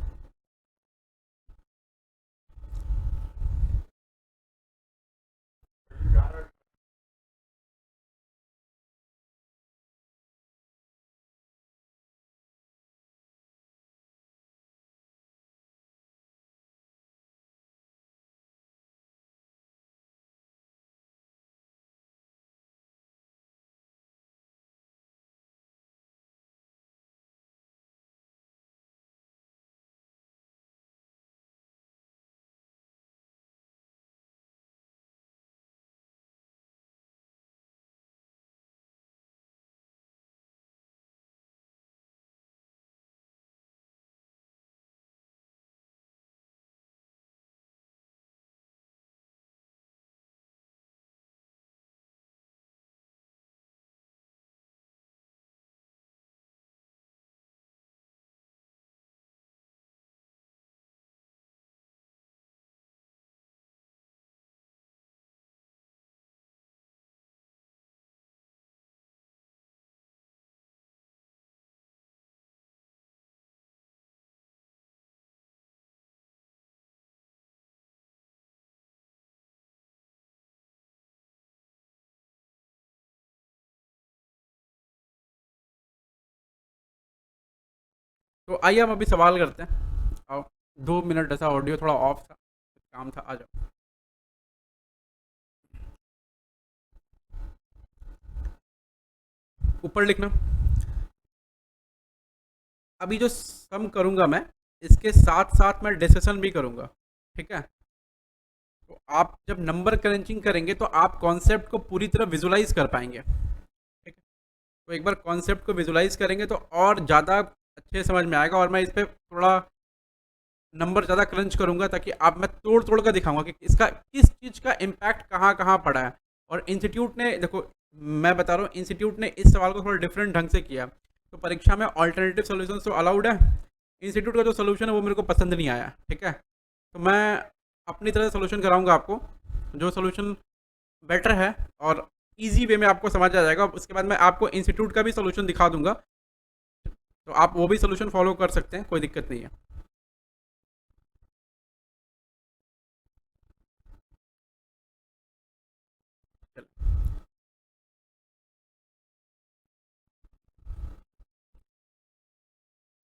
तो आइए हम अभी सवाल करते हैं। आओ, 2 मिनट ऐसा ऑडियो थोड़ा ऑफ था, काम था, आ जाओ। ऊपर लिखना। अभी जो सम करूँगा मैं, इसके साथ साथ मैं डिस्कशन भी करूँगा। ठीक है। तो आप जब नंबर क्रंचिंग करेंगे तो आप कॉन्सेप्ट को पूरी तरह विजुलाइज कर पाएंगे। ठीक है। तो एक बार कॉन्सेप्ट को विजुलाइज करेंगे तो और ज़्यादा अच्छे समझ में आएगा। और मैं इस पर थोड़ा नंबर ज़्यादा क्रंच करूँगा, ताकि आप, मैं तोड़ तोड़ कर दिखाऊंगा कि इसका किस चीज़ का इम्पैक्ट कहाँ कहाँ पड़ा है। और इंस्टीट्यूट ने, देखो मैं बता रहा हूँ, इंस्टीट्यूट ने इस सवाल को थोड़ा डिफरेंट ढंग से किया। तो परीक्षा में ऑल्टरनेटिव सोल्यूशन तो अलाउड है, इंस्टीट्यूट का जो सोल्यूशन है वो मेरे को पसंद नहीं आया। ठीक है। तो मैं अपनी तरह से सोल्यूशन कराऊंगा आपको, जो सोल्यूशन बेटर है और इजी वे में आपको समझ आ जाएगा। उसके बाद मैं आपको इंस्टीट्यूट का भी सोल्यूशन दिखा दूंगा, तो आप वो भी सोल्यूशन फॉलो कर सकते हैं, कोई दिक्कत नहीं है।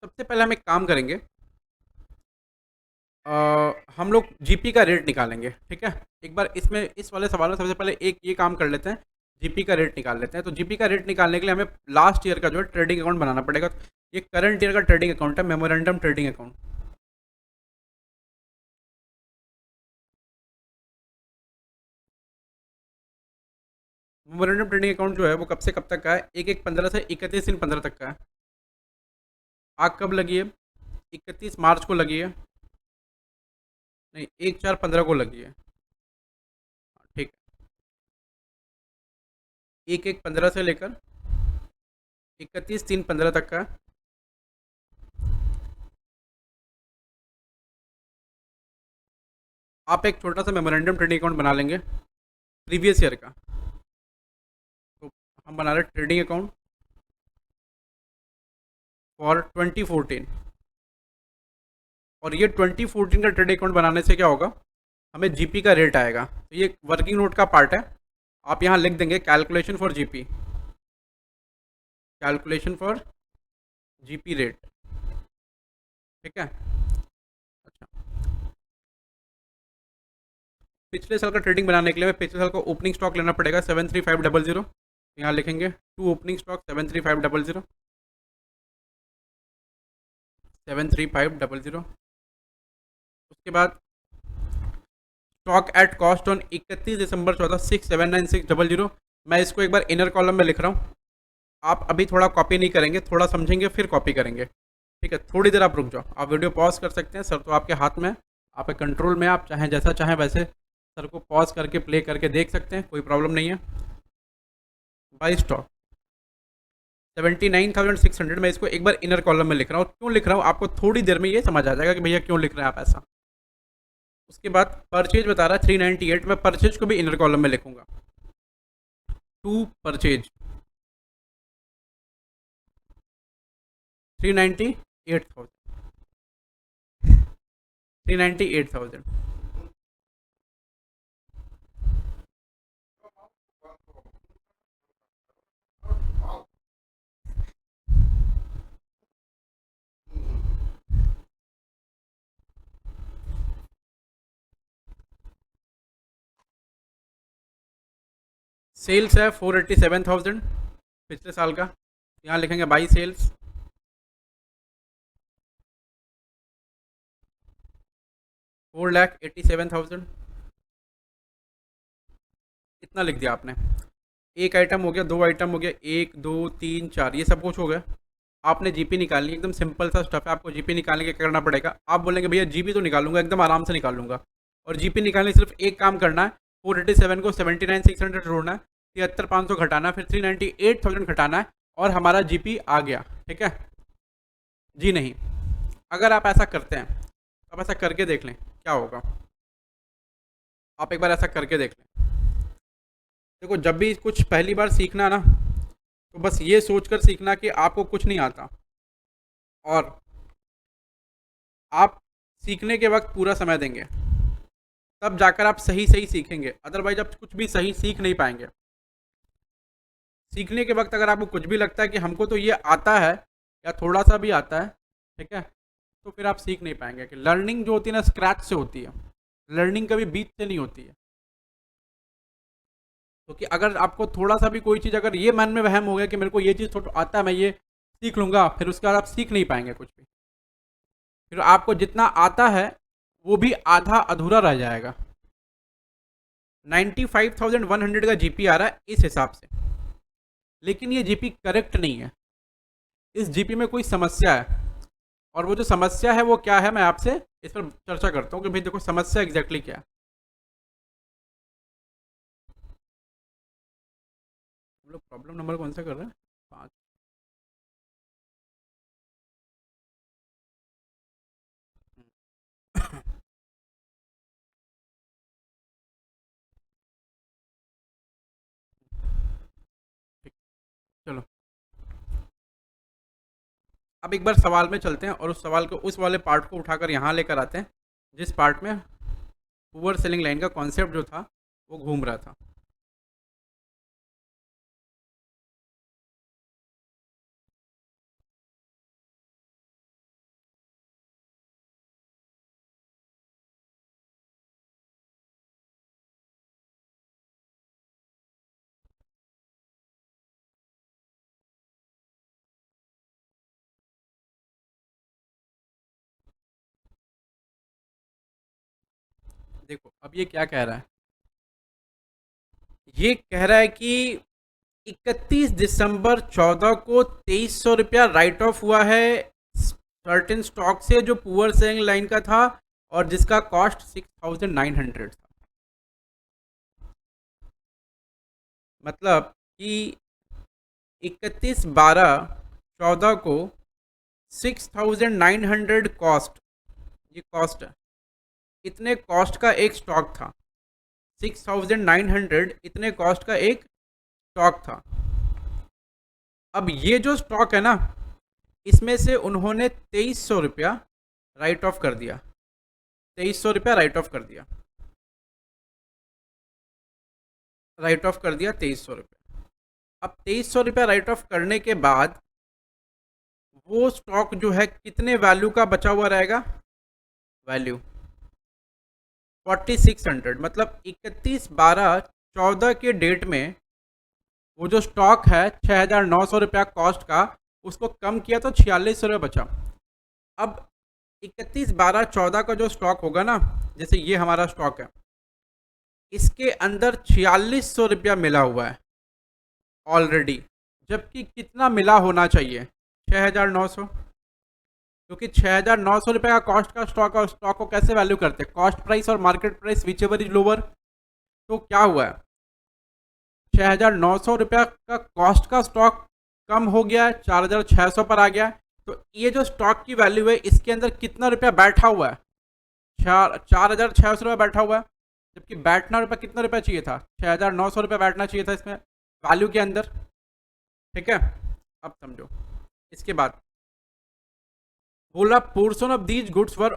सबसे पहले हम एक काम करेंगे, हम लोग जीपी का रेट निकालेंगे। ठीक है। एक बार इसमें, इस वाले सवाल में सबसे पहले एक ये काम कर लेते हैं, जीपी का रेट निकाल लेते हैं। तो जीपी का रेट निकालने के लिए हमें लास्ट ईयर का जो है ट्रेडिंग अकाउंट बनाना पड़ेगा। ये करंट ईयर का ट्रेडिंग अकाउंट है, memorandum trading account. Memorandum trading account जो है वो कब से कब तक का है, 1/1/15 से 31/3/15 तक का है। आग कब लगी है, 31 मार्च को लगी है, नहीं 1/4/15 को लगी है। ठीक है। 11/15 से लेकर 31/3/15 तक का है। आप एक छोटा सा मेमोरेंडम ट्रेडिंग अकाउंट बना लेंगे प्रीवियस ईयर का। तो हम बना रहे ट्रेडिंग अकाउंट फॉर 2014, और ये 2014 का ट्रेडिंग अकाउंट बनाने से क्या होगा, हमें जीपी का रेट आएगा। तो ये वर्किंग नोट का पार्ट है, आप यहाँ लिख देंगे calculation for GP, calculation for GP rate, ठीक है। अच्छा, पिछले साल का ट्रेडिंग बनाने के लिए हमें पिछले साल का ओपनिंग स्टॉक लेना पड़ेगा 73500। यहाँ लिखेंगे टू ओपनिंग स्टॉक 73500, 73500। उसके बाद stock at cost on 31 December 14 679,600। मैं इसको एक बार इनर कॉलम में लिख रहा हूँ, आप अभी थोड़ा कॉपी नहीं करेंगे, थोड़ा समझेंगे फिर कॉपी करेंगे, ठीक है। थोड़ी देर आप रुक जाओ, आप वीडियो पॉज कर सकते हैं, सर तो आपके हाथ में, आपके कंट्रोल में, आप चाहें जैसा चाहें वैसे सर को पॉज करके प्ले करके देख सकते हैं, कोई प्रॉब्लम नहीं है। बाई स्टॉक 79,600, मैं इसको एक बार इनर कॉलम में लिख रहा हूँ। क्यों लिख रहा हूँ आपको थोड़ी देर में ये समझ आ जाएगा कि भैया क्यों लिख रहे हैं आप ऐसा। उसके बाद परचेज बता रहा है 398, मैं परचेज को भी इनर कॉलम में लिखूंगा, टू परचेज 398,000, 398,000। सेल्स है 487,000 पिछले साल का, यहाँ लिखेंगे बाई सेल्स 4,87,000, इतना लिख दिया आपने। एक आइटम हो गया, दो आइटम हो गया, 1 2 3 4, ये सब कुछ हो गया। आपने जीपी निकालनी है, एकदम सिंपल सा स्टफ है। आपको जीपी निकालने के क्या करना पड़ेगा, आप बोलेंगे भैया जीपी तो निकालूंगा, एकदम आराम से निकालूंगा। और जीपी निकालने सिर्फ एक काम करना है, 487 को 79,600 जोड़ना है, 73,500 घटाना है, फिर 398,000 घटाना है, और हमारा जीपी आ गया, ठीक है जी। नहीं, अगर आप ऐसा करते हैं, आप ऐसा करके देख लें क्या होगा, आप एक बार ऐसा करके देख लें। देखो, जब भी कुछ पहली बार सीखना ना, तो बस ये सोचकर सीखना कि आपको कुछ नहीं आता, और आप सीखने के वक्त पूरा समय देंगे, तब जाकर आप सही सही सीखेंगे। अदरवाइज आप कुछ भी सही सीख नहीं पाएंगे। सीखने के वक्त अगर आपको कुछ भी लगता है कि हमको तो ये आता है या थोड़ा सा भी आता है, ठीक है, तो फिर आप सीख नहीं पाएंगे। कि लर्निंग जो होती है ना, स्क्रैच से होती है, लर्निंग कभी बीच से नहीं होती है। क्योंकि अगर आपको थोड़ा सा भी कोई चीज़, अगर ये मन में वहम हो गया कि मेरे को ये चीज़ थोड़ा आता है, मैं ये सीख लूँगा, फिर उसके बाद आप सीख नहीं पाएंगे कुछ भी। फिर आपको जितना आता है वो भी आधा अधूरा रह जाएगा। 95,100 का जीपी आ रहा है इस हिसाब से, लेकिन ये जीपी करेक्ट नहीं है। इस जीपी में कोई समस्या है, और वो जो समस्या है वो क्या है, मैं आपसे इस पर चर्चा करता हूँ कि भाई देखो समस्या एग्जैक्टली क्या है। हम लोग प्रॉब्लम नंबर कौन सा कर रहे हैं, 5। ठीक, चलो अब एक बार सवाल में चलते हैं, और उस सवाल को, उस वाले पार्ट को उठाकर यहाँ लेकर आते हैं जिस पार्ट में पुअर सेलिंग लाइन का कॉन्सेप्ट जो था वो घूम रहा था। देखो अब ये क्या कह रहा है, ये कह रहा है कि 31 दिसंबर 14 को 2,300 रुपया राइट ऑफ हुआ है सर्टेन स्टॉक से, जो पुअर सेलिंग लाइन का था और जिसका कॉस्ट 6,900 था। मतलब कि 31/12/14 को 6,900 कॉस्ट, ये कॉस्ट है, इतने कॉस्ट का एक स्टॉक था। 6,900 इतने कॉस्ट का एक स्टॉक था। अब ये जो स्टॉक है ना, इसमें से उन्होंने 2300 रुपया राइट ऑफ कर दिया। 2300 रुपया राइट ऑफ कर दिया, 2300 रुपया। अब 2300 रुपया राइट ऑफ करने के बाद वो स्टॉक जो है कितने वैल्यू का बचा हुआ रहेगा? वैल्यू 4600, मतलब 31/12/14 के डेट में वो जो स्टॉक है 6,900 रुपया कॉस्ट का, उसको कम किया तो 4600 रुपया बचा। अब 31/12/14 का जो स्टॉक होगा ना, जैसे ये हमारा स्टॉक है, इसके अंदर 4600 रुपया मिला हुआ है ऑलरेडी, जबकि कितना मिला होना चाहिए? 6,900, क्योंकि 6,900 रुपये का कॉस्ट का स्टॉक और स्टॉक को कैसे वैल्यू करते हैं? कॉस्ट प्राइस और market price which ever is lower. तो क्या हुआ है, 6,900 रुपया का कॉस्ट का स्टॉक कम हो गया है, 4,600 पर आ गया है। तो ये जो स्टॉक की वैल्यू है, इसके अंदर कितना रुपया बैठा हुआ है? 4,600 रुपया बैठा हुआ है, जबकि बैठना रुपया कितना रुपया चाहिए था? 6,900 रुपया बैठना चाहिए था इसमें वैल्यू के अंदर। ठीक है, अब समझो। इसके बाद बोला portion of these goods were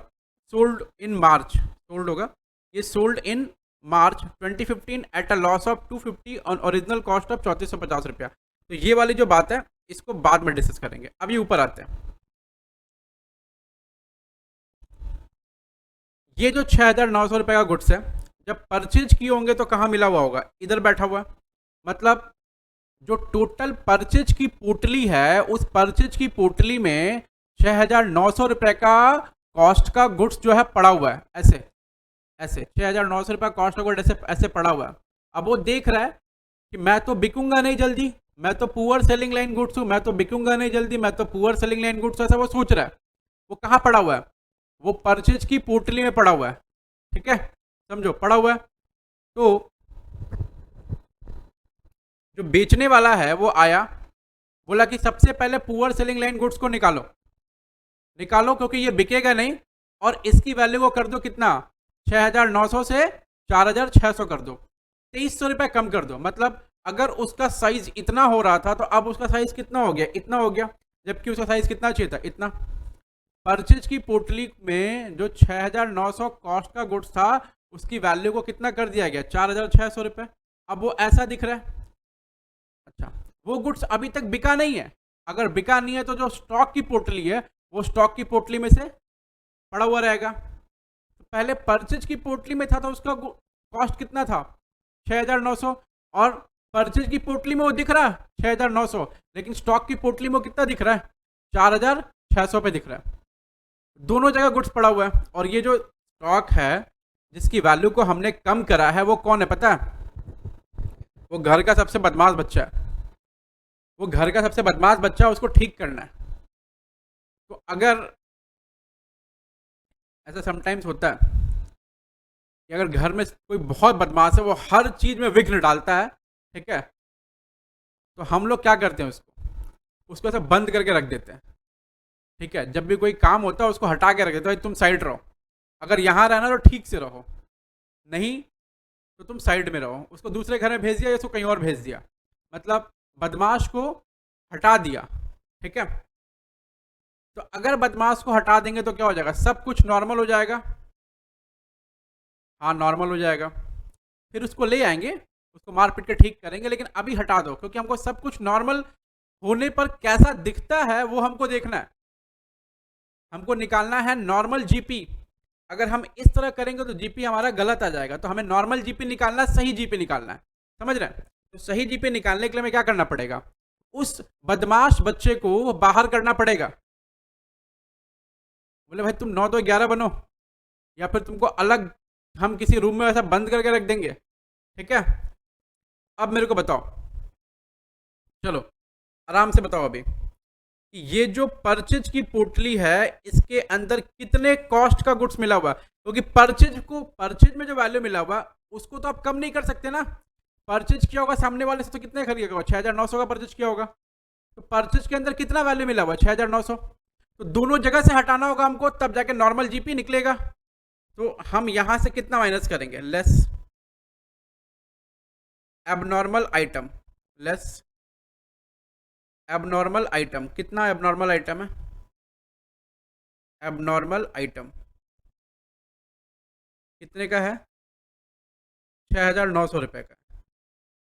sold in March, sold होगा, ये sold in March 2015 at a loss of 250 on original cost of 3450 रुपया। तो ये वाली जो बात है इसको बाद में डिस्कस करेंगे, अभी ऊपर आते हैं। ये जो 6,900 रुपये का गुड्स है, जब परचेज किए होंगे तो कहाँ मिला हुआ होगा? इधर बैठा हुआ। मतलब जो टोटल परचेज की पोटली है, उस परचेज की पोटली में 6,900 रुपये का कॉस्ट का गुड्स जो है पड़ा हुआ है, ऐसे ऐसे 6,900 रुपये कॉस्ट का गुड ऐसे ऐसे पड़ा हुआ है। अब वो देख रहा है कि मैं तो बिकूंगा नहीं जल्दी, मैं तो पुअर सेलिंग लाइन गुड्स हूँ, मैं तो बिकूंगा नहीं जल्दी, मैं तो पुअर सेलिंग लाइन गुड्स, ऐसा वो सोच रहा है। वो कहाँ पड़ा हुआ है? वो परचेज की पोटली में पड़ा हुआ है। ठीक है, समझो, पड़ा हुआ है। तो जो बेचने वाला है वो आया, बोला कि सबसे पहले पुअर सेलिंग लाइन गुड्स को निकालो निकालो, क्योंकि ये बिकेगा नहीं, और इसकी वैल्यू को कर दो कितना? 6,900 से 4,600 कर दो, 2300 रुपये कम कर दो। मतलब अगर उसका साइज इतना हो रहा था तो अब उसका साइज कितना हो गया? इतना हो गया, जबकि उसका साइज कितना चाहिए था? इतना। परचेज की पोटली में जो 6,900 कॉस्ट का गुड्स था, उसकी वैल्यू को कितना कर दिया गया? 4,600 रुपये। अब वो ऐसा दिख रहा है। अच्छा, वो गुड्स अभी तक बिका नहीं है। अगर बिका नहीं है तो जो स्टॉक की पोटली है, वो स्टॉक की पोटली में से पड़ा हुआ रहेगा। तो पहले परचेज की पोटली में था तो उसका कॉस्ट कितना था? 6,900, और परचेज की पोटली में वो दिख रहा है 6,900, लेकिन स्टॉक की पोटली में वो कितना दिख रहा है? 4,600 पे दिख रहा है। दोनों जगह गुड्स पड़ा हुआ है। और ये जो स्टॉक है जिसकी वैल्यू को हमने कम करा है, वो कौन है पता है? वो घर का सबसे बदमाश बच्चा है। वो घर का सबसे बदमाश बच्चा, उसको ठीक करना है। तो अगर ऐसा समटाइम्स होता है कि अगर घर में कोई बहुत बदमाश है, वो हर चीज़ में विघ्न डालता है, ठीक है, तो हम लोग क्या करते हैं? उसको ऐसा बंद करके रख देते हैं। ठीक है, जब भी कोई काम होता है उसको हटा के रख देते हैं, तुम साइड रहो, अगर यहाँ रहना तो ठीक से रहो, नहीं तो तुम साइड में रहो। उसको दूसरे घर में भेज दिया या उसको कहीं और भेज दिया, मतलब बदमाश को हटा दिया। ठीक है, तो अगर बदमाश को हटा देंगे तो क्या हो जाएगा? सब कुछ नॉर्मल हो जाएगा। हाँ, नॉर्मल हो जाएगा। फिर उसको ले आएंगे, उसको मार पीट के ठीक करेंगे, लेकिन अभी हटा दो, क्योंकि हमको सब कुछ नॉर्मल होने पर कैसा दिखता है वो हमको देखना है। हमको निकालना है नॉर्मल जीपी। अगर हम इस तरह करेंगे तो जीपी हमारा गलत आ जाएगा, तो हमें नॉर्मल जीपी निकालना है, सही जीपी निकालना है। समझ रहे हैं? तो सही जीपी निकालने के लिए हमें क्या करना पड़ेगा? उस बदमाश बच्चे को बाहर करना पड़ेगा। बोले भाई तुम 9 2 11 बनो, या फिर तुमको अलग हम किसी रूम में ऐसा बंद करके रख देंगे। ठीक है, अब मेरे को बताओ, चलो आराम से बताओ अभी कि ये जो परचेज की पोटली है, इसके अंदर कितने कॉस्ट का गुड्स मिला हुआ? क्योंकि परचेज में जो वैल्यू मिला हुआ उसको तो आप कम नहीं कर सकते ना। परचेज किया होगा सामने वाले से तो कितने खरीदेगा, 6,900 का परचेज किया होगा। तो परचेज के अंदर कितना वैल्यू मिला हुआ, 6,900। तो दोनों जगह से हटाना होगा हमको, तब जाके नॉर्मल जीपी निकलेगा। तो हम यहां से कितना माइनस करेंगे, less abnormal item, less abnormal item. कितना एबनॉर्मल आइटम है, एबनॉर्मल आइटम कितने का है, 6,900 रुपये का,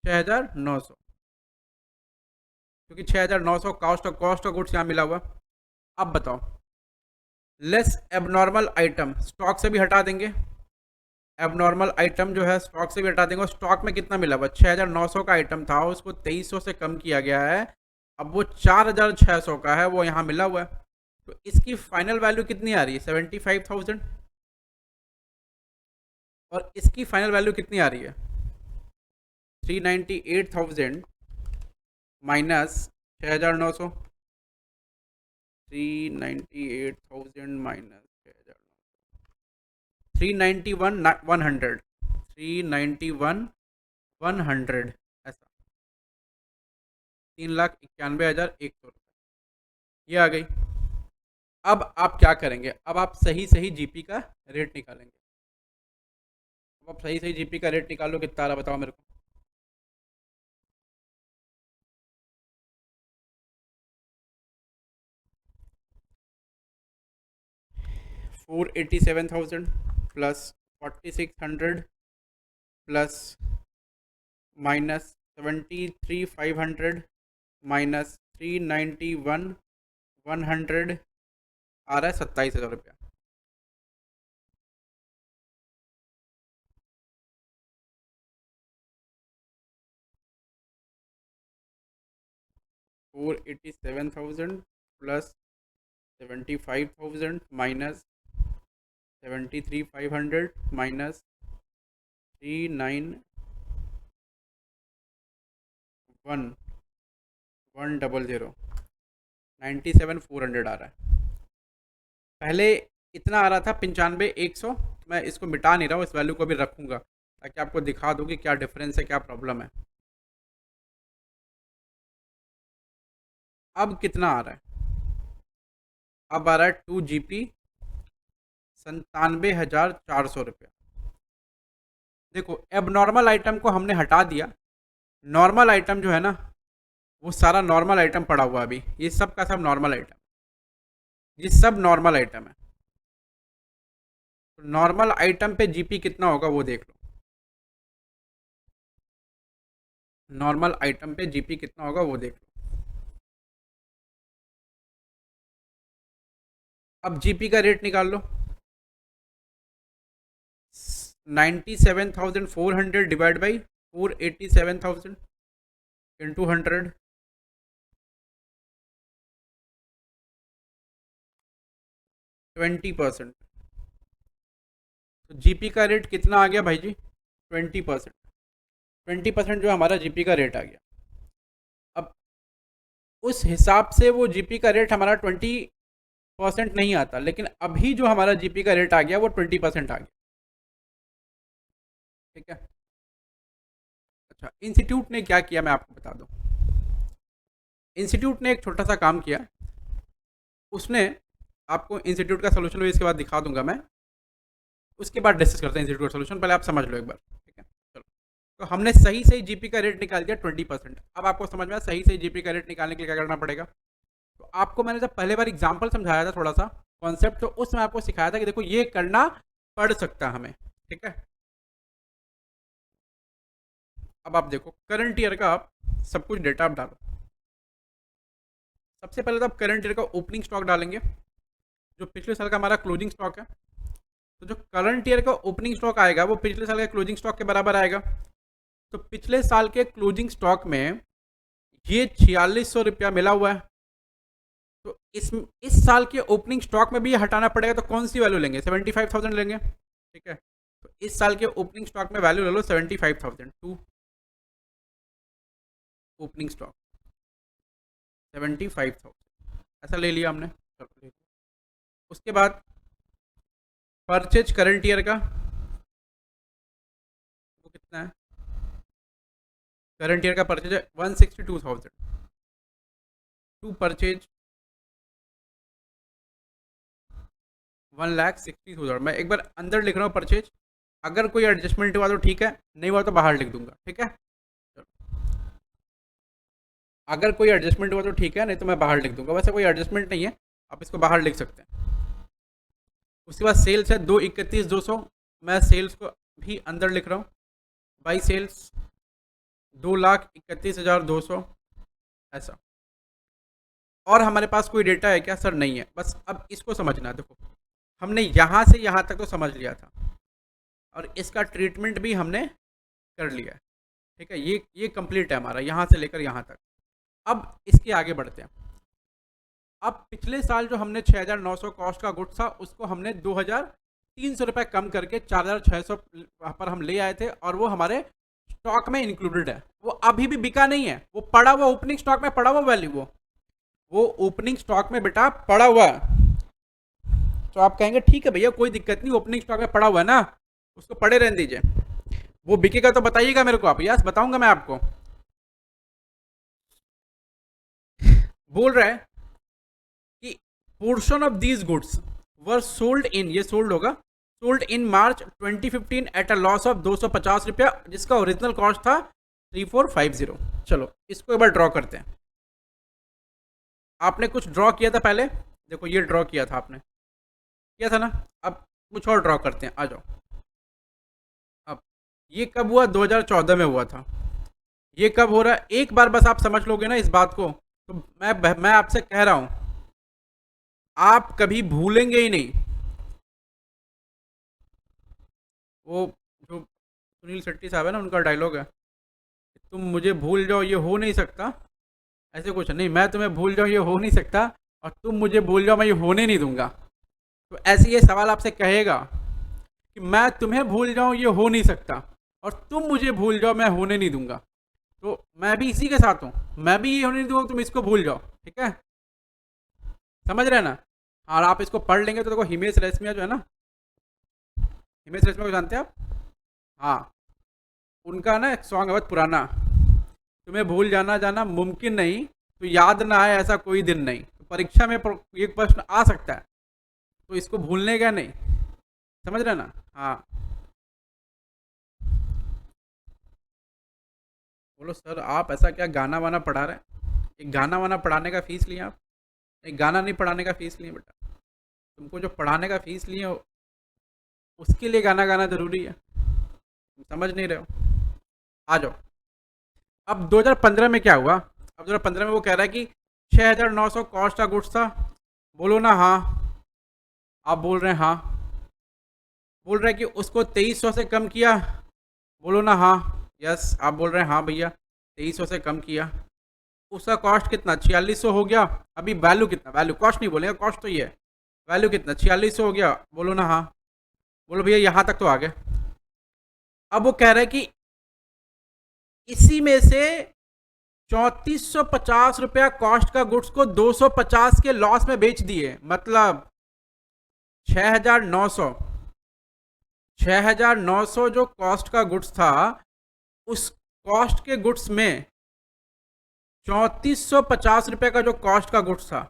6,900, क्योंकि 6,900 कॉस्ट ऑफ गुड्स यहाँ मिला हुआ। अब बताओ, लेस एबनॉर्मल आइटम स्टॉक से भी हटा देंगे, एबनॉर्मल आइटम जो है स्टॉक से भी हटा देंगे। और स्टॉक में कितना मिला हुआ, 6,900 का आइटम था, उसको 2,300 से कम किया गया है, अब वो 4,600 का है, वो यहाँ मिला हुआ है। तो इसकी फाइनल वैल्यू कितनी आ रही है, 75,000। और इसकी फाइनल वैल्यू कितनी आ रही है, 398,000 माइनस 6,900, 398,000 माइनस 391,100, 391,100, ऐसा 3,91,100 ये आ गई। अब आप क्या करेंगे, अब आप सही सही जीपी का रेट निकालेंगे। अब आप सही सही जीपी का रेट निकालो, कितना आ रहा बताओ मेरे को। 487,000 प्लस 4,600 प्लस माइनस 73,500 माइनस 391,100 आ रहा है 27,000 रुपया। $487,000 प्लस 75,000 माइनस 73,500 माइनस 391,100 97,400 आ रहा है। पहले इतना आ रहा था 95,100। मैं इसको मिटा नहीं रहा हूँ, इस वैल्यू को भी रखूँगा ताकि आपको दिखा दूँ कि क्या डिफरेंस है, क्या प्रॉब्लम है। अब कितना आ रहा है, अब आ रहा है 2 GB 97,400 रुपया। देखो एबनॉर्मल आइटम को हमने हटा दिया, नॉर्मल आइटम जो है ना वो सारा नॉर्मल आइटम पड़ा हुआ अभी, ये सब का सब नॉर्मल आइटम, ये सब नॉर्मल आइटम है। तो नॉर्मल आइटम पे जीपी कितना होगा वो देख लो, नॉर्मल आइटम पे जीपी कितना होगा वो देख लो। अब जीपी का रेट निकाल लो, 97,400 डिवाइड बाई 487,000 इंटू 100, 20%। तो जीपी का रेट कितना आ गया भाई जी, 20%। 20% जो हमारा जीपी का रेट आ गया। अब उस हिसाब से वो जीपी का रेट हमारा 20% नहीं आता, लेकिन अभी जो हमारा जीपी का रेट आ गया वो 20% आ गया। ठीक है। अच्छा, इंस्टीट्यूट ने क्या किया मैं आपको बता दूं। इंस्टीट्यूट ने एक छोटा सा काम किया, उसने आपको इंस्टीट्यूट का सोल्यूशन भी इसके बाद दिखा दूंगा मैं, उसके बाद डिस्कस करते हैं इंस्टीट्यूट का सोल्यूशन। पहले आप समझ लो एक बार, ठीक है। चलो, तो हमने सही सही जीपी का रेट निकाल दिया 20%। अब आपको समझ में आया सही सही जीपी का रेट निकालने के लिए क्या करना पड़ेगा। तो आपको मैंने जब पहले बार एग्जाम्पल समझाया था थोड़ा सा कॉन्सेप्ट, तो उसमें आपको सिखाया था कि देखो ये करना पड़ सकता हमें, ठीक है। अब आप देखो करंट ईयर का आप सब कुछ डेटा आप डालो। सबसे पहले तो आप करंट ईयर का ओपनिंग स्टॉक डालेंगे, जो पिछले साल का हमारा क्लोजिंग स्टॉक है। तो जो करंट ईयर का ओपनिंग स्टॉक आएगा वो पिछले साल के क्लोजिंग स्टॉक के बराबर आएगा। तो पिछले साल के क्लोजिंग स्टॉक में ये 4,600 रुपया मिला हुआ है। तो इस साल के ओपनिंग स्टॉक में भी ये हटाना पड़ेगा, तो कौन सी वैल्यू लेंगे, 75,000 लेंगे, ठीक है। तो इस साल के ओपनिंग स्टॉक में वैल्यू ले लो 75,000 टू ओपनिंग स्टॉक 75,000 ऐसा ले लिया हमने। उसके बाद परचेज करंट ईयर का वो कितना है, करंट ईयर का परचेज है 162,000 टू परचेज 1,60,000। मैं एक बार अंदर लिख रहा हूँ परचेज, अगर कोई एडजस्टमेंट हुआ तो ठीक है, नहीं हुआ तो बाहर लिख दूंगा, ठीक है। अगर कोई एडजस्टमेंट हुआ तो ठीक है, नहीं तो मैं बाहर लिख दूंगा। वैसे कोई एडजस्टमेंट नहीं है, आप इसको बाहर लिख सकते हैं। उसके बाद सेल्स है 2,31,200, मैं सेल्स को भी अंदर लिख रहा हूँ। बाई सेल्स 2,31,200 ऐसा। और हमारे पास कोई डेटा है क्या सर? नहीं है। बस अब इसको समझना, देखो हमने यहाँ से यहाँ तक तो समझ लिया था और इसका ट्रीटमेंट भी हमने कर लिया है, ठीक है। ये कंप्लीट है हमारा यहाँ से लेकर यहाँ तक। अब इसके आगे बढ़ते हैं। अब पिछले साल जो हमने 6,900 कॉस्ट का गुड्स था, उसको हमने 2,300 रुपये कम करके 4,600 पर हम ले आए थे और वो हमारे स्टॉक में इंक्लूडेड है। वो अभी भी बिका नहीं है, वो पड़ा हुआ ओपनिंग स्टॉक में पड़ा हुआ वैल्यू, वो ओपनिंग स्टॉक में बेटा पड़ा हुआ। तो आप कहेंगे ठीक है भैया कोई दिक्कत नहीं, ओपनिंग स्टॉक में पड़ा हुआ है ना, उसको पड़े रहने दीजिए, वो बिकेगा तो बताइएगा मेरे को आप। यस, बताऊंगा मैं आपको। बोल रहा है कि portion of these goods were sold in, ये सोल्ड होगा, sold in March 2015 at a loss of 250 रुपया, जिसका ओरिजिनल कॉस्ट था 3450। चलो इसको एक बार ड्रॉ करते हैं। आपने कुछ ड्रॉ किया था पहले, देखो ये ड्रॉ किया था आपने, किया था ना। अब कुछ और ड्रॉ करते हैं, आ जाओ। अब ये कब हुआ? 2014 में हुआ था। ये कब हो रहा है? एक बार बस आप समझ लोगे ना इस बात को, तो मैं आपसे कह रहा हूं आप कभी भूलेंगे ही नहीं। वो जो सुनील शेट्टी साहब है ना, उनका डायलॉग है, तुम मुझे भूल जाओ ये हो नहीं सकता, ऐसे कुछ नहीं, मैं तुम्हें भूल जाऊँ ये हो नहीं सकता और तुम मुझे भूल जाओ मैं ये होने नहीं दूंगा। तो ऐसे ये सवाल आपसे कहेगा कि मैं तुम्हें भूल जाऊँ ये हो नहीं सकता और तुम मुझे भूल जाओ मैं होने नहीं दूंगा। तो मैं भी इसी के साथ हूँ, मैं भी ये होने नहीं दूंगा तुम इसको भूल जाओ, ठीक है, समझ रहे ना। और आप इसको पढ़ लेंगे तो देखो हिमेश रेशमिया जो है ना, हिमेश रेशमिया को जानते हैं आप? हाँ, उनका ना एक सॉन्ग है बहुत पुराना, तुम्हें भूल जाना जाना मुमकिन नहीं, तो याद ना आए ऐसा कोई दिन नहीं। तो परीक्षा में एक प्रश्न आ सकता है, तो इसको भूलने का नहीं, समझ रहे ना। हाँ बोलो सर आप ऐसा क्या गाना वाना पढ़ा रहे हैं? एक गाना वाना पढ़ाने का फीस लिए आप? एक गाना नहीं पढ़ाने का फीस लिए बेटा, तुमको जो पढ़ाने का फीस लिए उसके लिए गाना गाना जरूरी है, तुम समझ नहीं रहे हो। आ जाओ। अब 2015 में क्या हुआ? अब 2015 में वो कह रहा है कि 6,900 कॉस्ट का गुड्स था, बोलो ना हाँ। आप बोल रहे हैं हाँ। बोल रहे हैं कि उसको 2,300 से कम किया, बोलो ना हाँ। यस, आप बोल रहे हैं हाँ भैया 2,300 से कम किया। उसका कॉस्ट कितना? 4,600 हो गया। अभी वैल्यू कितना? वैल्यू कॉस्ट नहीं बोलेगा, कॉस्ट तो ये है। वैल्यू कितना? 4,600 हो गया, बोलो ना हाँ। बोलो भैया यहाँ तक तो आ गए। अब वो कह रहे हैं कि इसी में से 3,450 रुपया कॉस्ट का गुड्स को 250 के लॉस में बेच दिए, मतलब 6,900 जो कॉस्ट का गुड्स था, उस कॉस्ट के गुड्स में 3,450 रुपये का जो कॉस्ट का गुड्स था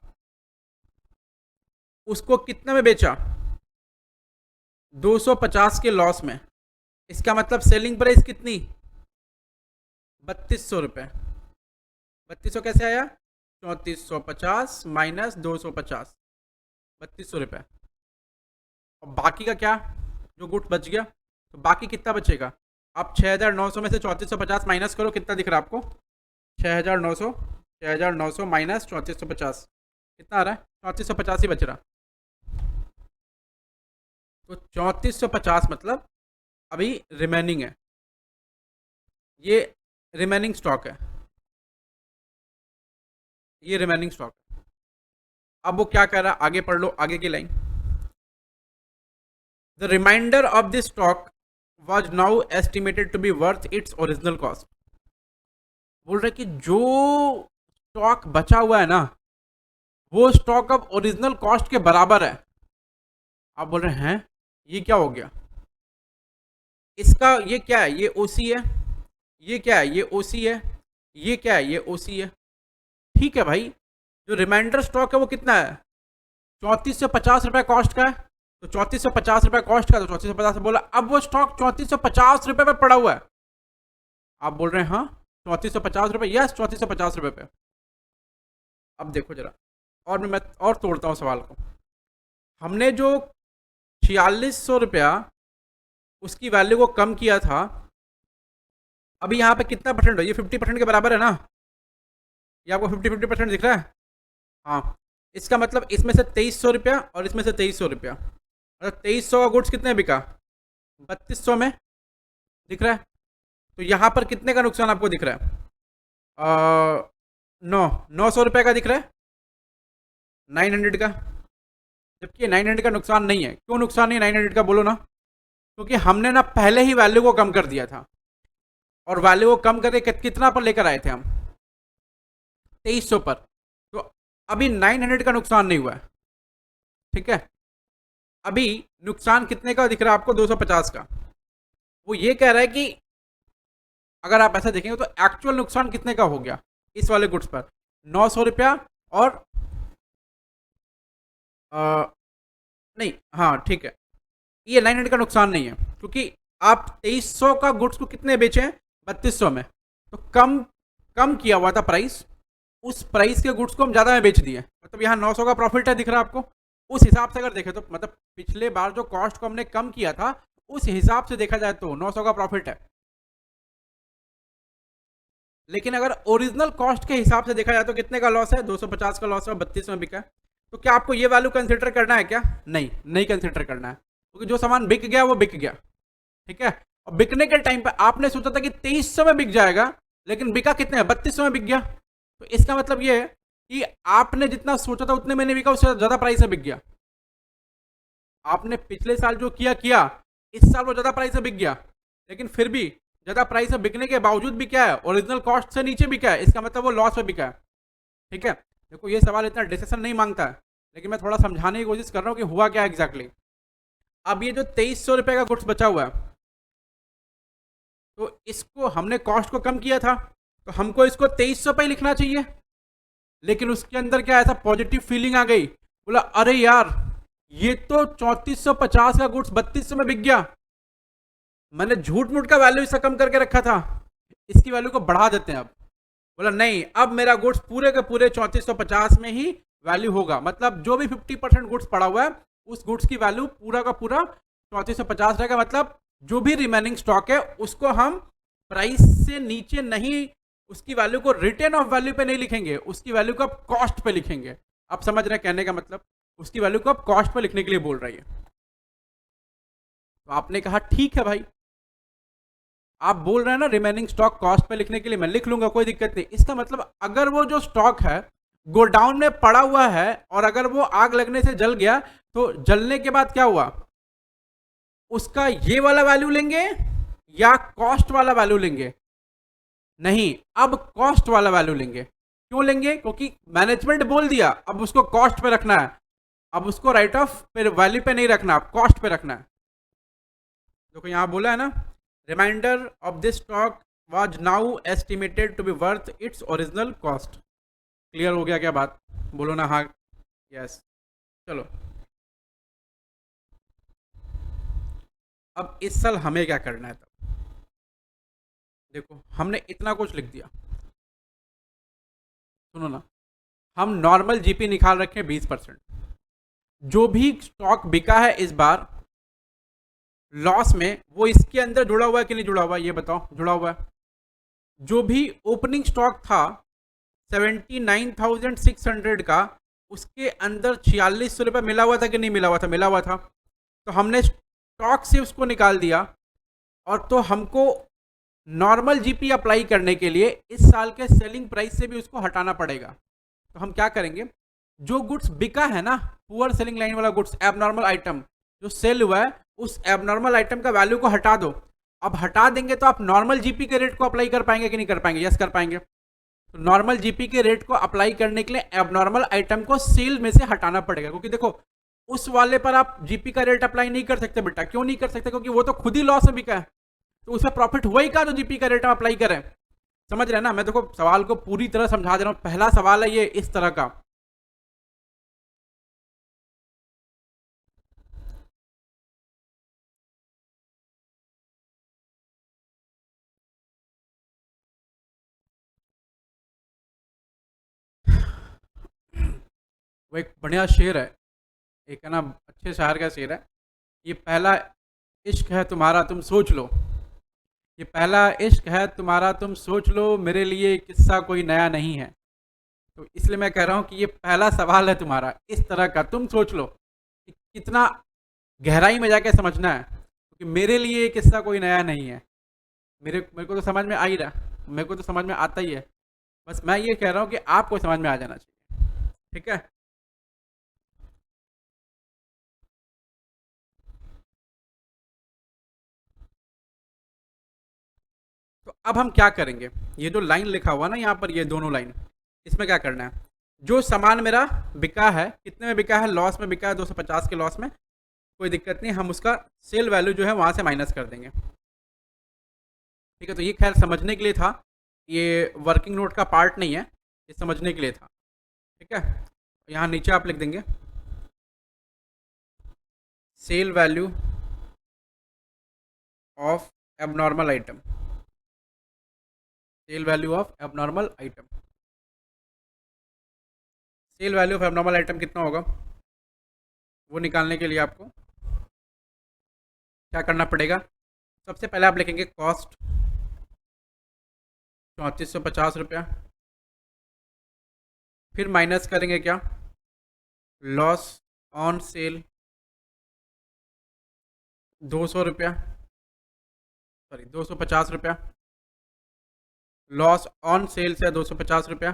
उसको कितने में बेचा? 250 के लॉस में। इसका मतलब सेलिंग प्राइस कितनी? 3,200 रुपये। 3,200 कैसे आया? 3,450 माइनस 250, 3,200 रुपये। और बाकी का क्या? जो गुड्स बच गया, तो बाकी कितना बचेगा? आप 6,900 में से 3,450 माइनस करो, कितना दिख रहा है आपको? 6,900 माइनस 3,450 कितना आ रहा है? 3,450 ही बच रहा। तो 3,450 मतलब अभी रिमेनिंग है, ये रिमेनिंग स्टॉक है, ये रिमेनिंग स्टॉक है। अब वो क्या कह रहा है, आगे पढ़ लो, आगे की line. The remainder of this stock was now estimated to be worth its original cost. बोल रहे कि जो स्टॉक बचा हुआ है ना, वो स्टॉक अब ओरिजिनल कॉस्ट के बराबर है। आप बोल रहे हैं ये क्या हो गया? इसका ये क्या है? ये ओसी है, ये क्या है, ये ओसी है, ये क्या है, ये ओसी है। ठीक है भाई, जो रिमाइंडर स्टॉक है वो कितना है, 3450 रुपये कॉस्ट का है। तो 3450 रुपये कॉस्ट का, तो 3450 बोला। अब वो स्टॉक 3450 रुपये पे पड़ा हुआ है। आप बोल रहे हैं हाँ 3450 रुपये, यस 3450 रुपये पे। अब देखो जरा, और मैं और तोड़ता हूँ सवाल को। हमने जो 4600 रुपया उसकी वैल्यू को कम किया था, अभी यहाँ पे कितना परसेंट है, ये 50% के बराबर है ना, ये आपको 50-50% दिख रहा है। हाँ, इसका मतलब इसमें से 2300 रुपया और इसमें से 2300 रुपया, मतलब 2300 का गुड्स कितने बिका, 3200 में दिख रहा है। तो यहाँ पर कितने का नुकसान आपको दिख रहा है, 900 रुपये का दिख रहा है, 900 का। जबकि 900 का नुकसान नहीं है। क्यों नुकसान नहीं है 900 का, बोलो ना। क्योंकि हमने ना पहले ही वैल्यू को कम कर दिया था, और वैल्यू को कम करके कितना पर लेकर आए थे हम, 2300 पर। तो अभी 900 का नुकसान नहीं हुआ है, ठीक है। अभी नुकसान कितने का दिख रहा है आपको, 250 का। वो ये कह रहा है कि अगर आप ऐसा देखेंगे तो एक्चुअल नुकसान कितने का हो गया इस वाले गुड्स पर, 900 रुपया और नहीं, हाँ ठीक है, ये 900 का नुकसान नहीं है, क्योंकि आप 2300 का गुड्स को कितने बेचे हैं, 3200 में। तो कम कम किया हुआ था प्राइस, उस प्राइस के गुड्स को हम ज़्यादा में बेच दिए, मतलब यहाँ 900 का प्रॉफिट है, दिख रहा है आपको। उस हिसाब से अगर देखें तो मतलब पिछले बार जो कॉस्ट को हमने कम किया था उस हिसाब से देखा जाए तो 900 का प्रॉफिट है। लेकिन अगर ओरिजिनल कॉस्ट के हिसाब से देखा जाए तो कितने का लॉस है, 250 का लॉस है, 32 में बिका है। तो क्या आपको ये वैल्यू कंसिडर करना है क्या, नहीं नहीं कंसिडर करना है, क्योंकि जो सामान बिक गया वो बिक गया, ठीक है। और बिकने के टाइम पर आपने सोचा था कि 2300 में बिक जाएगा, लेकिन बिका कितने, 3200 में बिक गया। तो इसका मतलब ये है कि आपने जितना सोचा था उतने में नहीं बिका, उससे ज्यादा प्राइस में बिक गया। आपने पिछले साल जो किया किया, इस साल वो ज्यादा प्राइस में बिक गया, लेकिन फिर भी ज्यादा प्राइस में बिकने के बावजूद भी क्या है, ओरिजिनल कॉस्ट से नीचे बिका है, इसका मतलब वो लॉस में बिका है, ठीक है। देखो ये सवाल इतना डिसीजन नहीं मांगता है, लेकिन मैं थोड़ा समझाने की कोशिश कर रहा हूँ कि हुआ क्या एग्जैक्टली। अब ये जो 2300 रुपये का गुड्स बचा हुआ है, तो इसको हमने कॉस्ट को कम किया था, तो हमको इसको 2300 पे ही लिखना चाहिए। लेकिन उसके अंदर क्या ऐसा पॉजिटिव फीलिंग आ गई, बोला अरे यार ये तो 3450 का गुड्स 3200 में बिक गया, मैंने झूठ मूठ का वैल्यू इसका कम करके रखा था, इसकी वैल्यू को बढ़ा देते हैं अब। बोला नहीं, अब मेरा गुड्स पूरे के पूरे 3450 में ही वैल्यू होगा, मतलब जो भी 50% गुड्स पड़ा हुआ है उस गुड्स की वैल्यू पूरा का पूरा 3450 रहेगा। मतलब जो भी रिमेनिंग स्टॉक है उसको हम प्राइस से नीचे नहीं, उसकी वैल्यू को रिटेन ऑफ वैल्यू पे नहीं लिखेंगे, उसकी वैल्यू को आप कॉस्ट पे लिखेंगे। आप समझ रहे हैं कहने का मतलब, उसकी वैल्यू को आप कॉस्ट पे लिखने के लिए बोल रही है। तो आपने कहा ठीक है भाई, आप बोल रहे हैं ना रिमेनिंग स्टॉक कॉस्ट पे लिखने के लिए, मैं लिख लूंगा, कोई दिक्कत नहीं। इसका मतलब अगर वो जो स्टॉक है गोडाउन में पड़ा हुआ है और अगर वो आग लगने से जल गया, तो जलने के बाद क्या हुआ, उसका ये वाला वैल्यू लेंगे या कॉस्ट वाला वैल्यू लेंगे, नहीं अब कॉस्ट वाला वैल्यू लेंगे। क्यों लेंगे, क्योंकि मैनेजमेंट बोल दिया अब उसको कॉस्ट पे रखना है, अब उसको राइट ऑफ पे वैल्यू पे नहीं रखना, अब कॉस्ट पे रखना है। देखो यहां बोला है ना, remainder of this stock was now estimated to be worth its original cost. Clear हो गया क्या बात, बोलो ना हाँ यस। चलो अब इस साल हमें क्या करना है, तब देखो हमने इतना कुछ लिख दिया, सुनो ना, हम नॉर्मल जीपी निकाल रखे 20%, जो भी स्टॉक बिका है इस बार लॉस में वो इसके अंदर जुड़ा हुआ है कि नहीं जुड़ा हुआ है, ये बताओ, जुड़ा हुआ है। जो भी ओपनिंग स्टॉक था 79,600 का, उसके अंदर 4600 रुपये मिला हुआ था कि नहीं मिला हुआ था, मिला हुआ था। तो हमने स्टॉक से उसको निकाल दिया, और तो हमको नॉर्मल जीपी अप्लाई करने के लिए इस साल के सेलिंग प्राइस से भी उसको हटाना पड़ेगा। तो हम क्या करेंगे, जो गुड्स बिका है ना, पुअर सेलिंग लाइन वाला गुड्स, एबनॉर्मल आइटम जो सेल हुआ है, उस एबनॉर्मल आइटम का वैल्यू को हटा दो। अब हटा देंगे तो आप नॉर्मल जीपी के रेट को अप्लाई कर पाएंगे कि नहीं कर पाएंगे, यस कर पाएंगे। तो नॉर्मल जीपी के रेट को अप्लाई करने के लिए एबनॉर्मल आइटम को सेल में से हटाना पड़ेगा, क्योंकि देखो उस वाले पर आप जीपी का रेट अप्लाई नहीं कर सकते बेटा। क्यों नहीं कर सकते, क्योंकि वो तो खुद ही लॉस में बिका है। तो उसमें प्रॉफिट हुआ ही क्या जो जीपी का रेट हम अप्लाई करें। समझ रहे हैं ना, मैं देखो सवाल को पूरी तरह समझा दे रहा हूँ। पहला सवाल है ये इस तरह का, वो एक बढ़िया शेर है, एक है ना अच्छे शायर का शेर है, ये पहला इश्क है तुम्हारा तुम सोच लो, ये पहला इश्क है तुम्हारा तुम सोच लो, मेरे लिए किस्सा कोई नया नहीं है। तो इसलिए मैं कह रहा हूँ कि ये पहला सवाल है तुम्हारा इस तरह का, तुम सोच लो कि कितना गहराई में जाके समझना है, क्योंकि मेरे लिए ये किस्सा कोई नया नहीं है। मेरे मेरे को तो समझ में आ ही रहा, मेरे को तो समझ में आता ही है, बस मैं ये कह रहा हूँ कि आपको समझ में आ जाना चाहिए। ठीक है, तो अब हम क्या करेंगे, ये जो लाइन लिखा हुआ ना यहाँ पर, ये दोनों लाइन, इसमें क्या करना है, जो सामान मेरा बिका है, कितने में बिका है, लॉस में बिका है 250 के लॉस में, कोई दिक्कत नहीं, हम उसका सेल वैल्यू जो है वहाँ से माइनस कर देंगे। ठीक है, तो ये खैर समझने के लिए था, ये वर्किंग नोट का पार्ट नहीं है, ये समझने के लिए था। ठीक है, यहाँ नीचे आप लिख देंगे sale value of abnormal item, sale value of abnormal item, sale value of abnormal item कितना होगा, वो निकालने के लिए आपको क्या करना पड़ेगा, सबसे पहले आप लिखेंगे कॉस्ट 3450 रुपया, फिर माइनस करेंगे क्या, लॉस ऑन सेल 200 रुपया, सॉरी 250 रुपया, लॉस ऑन सेल से 250 रुपया,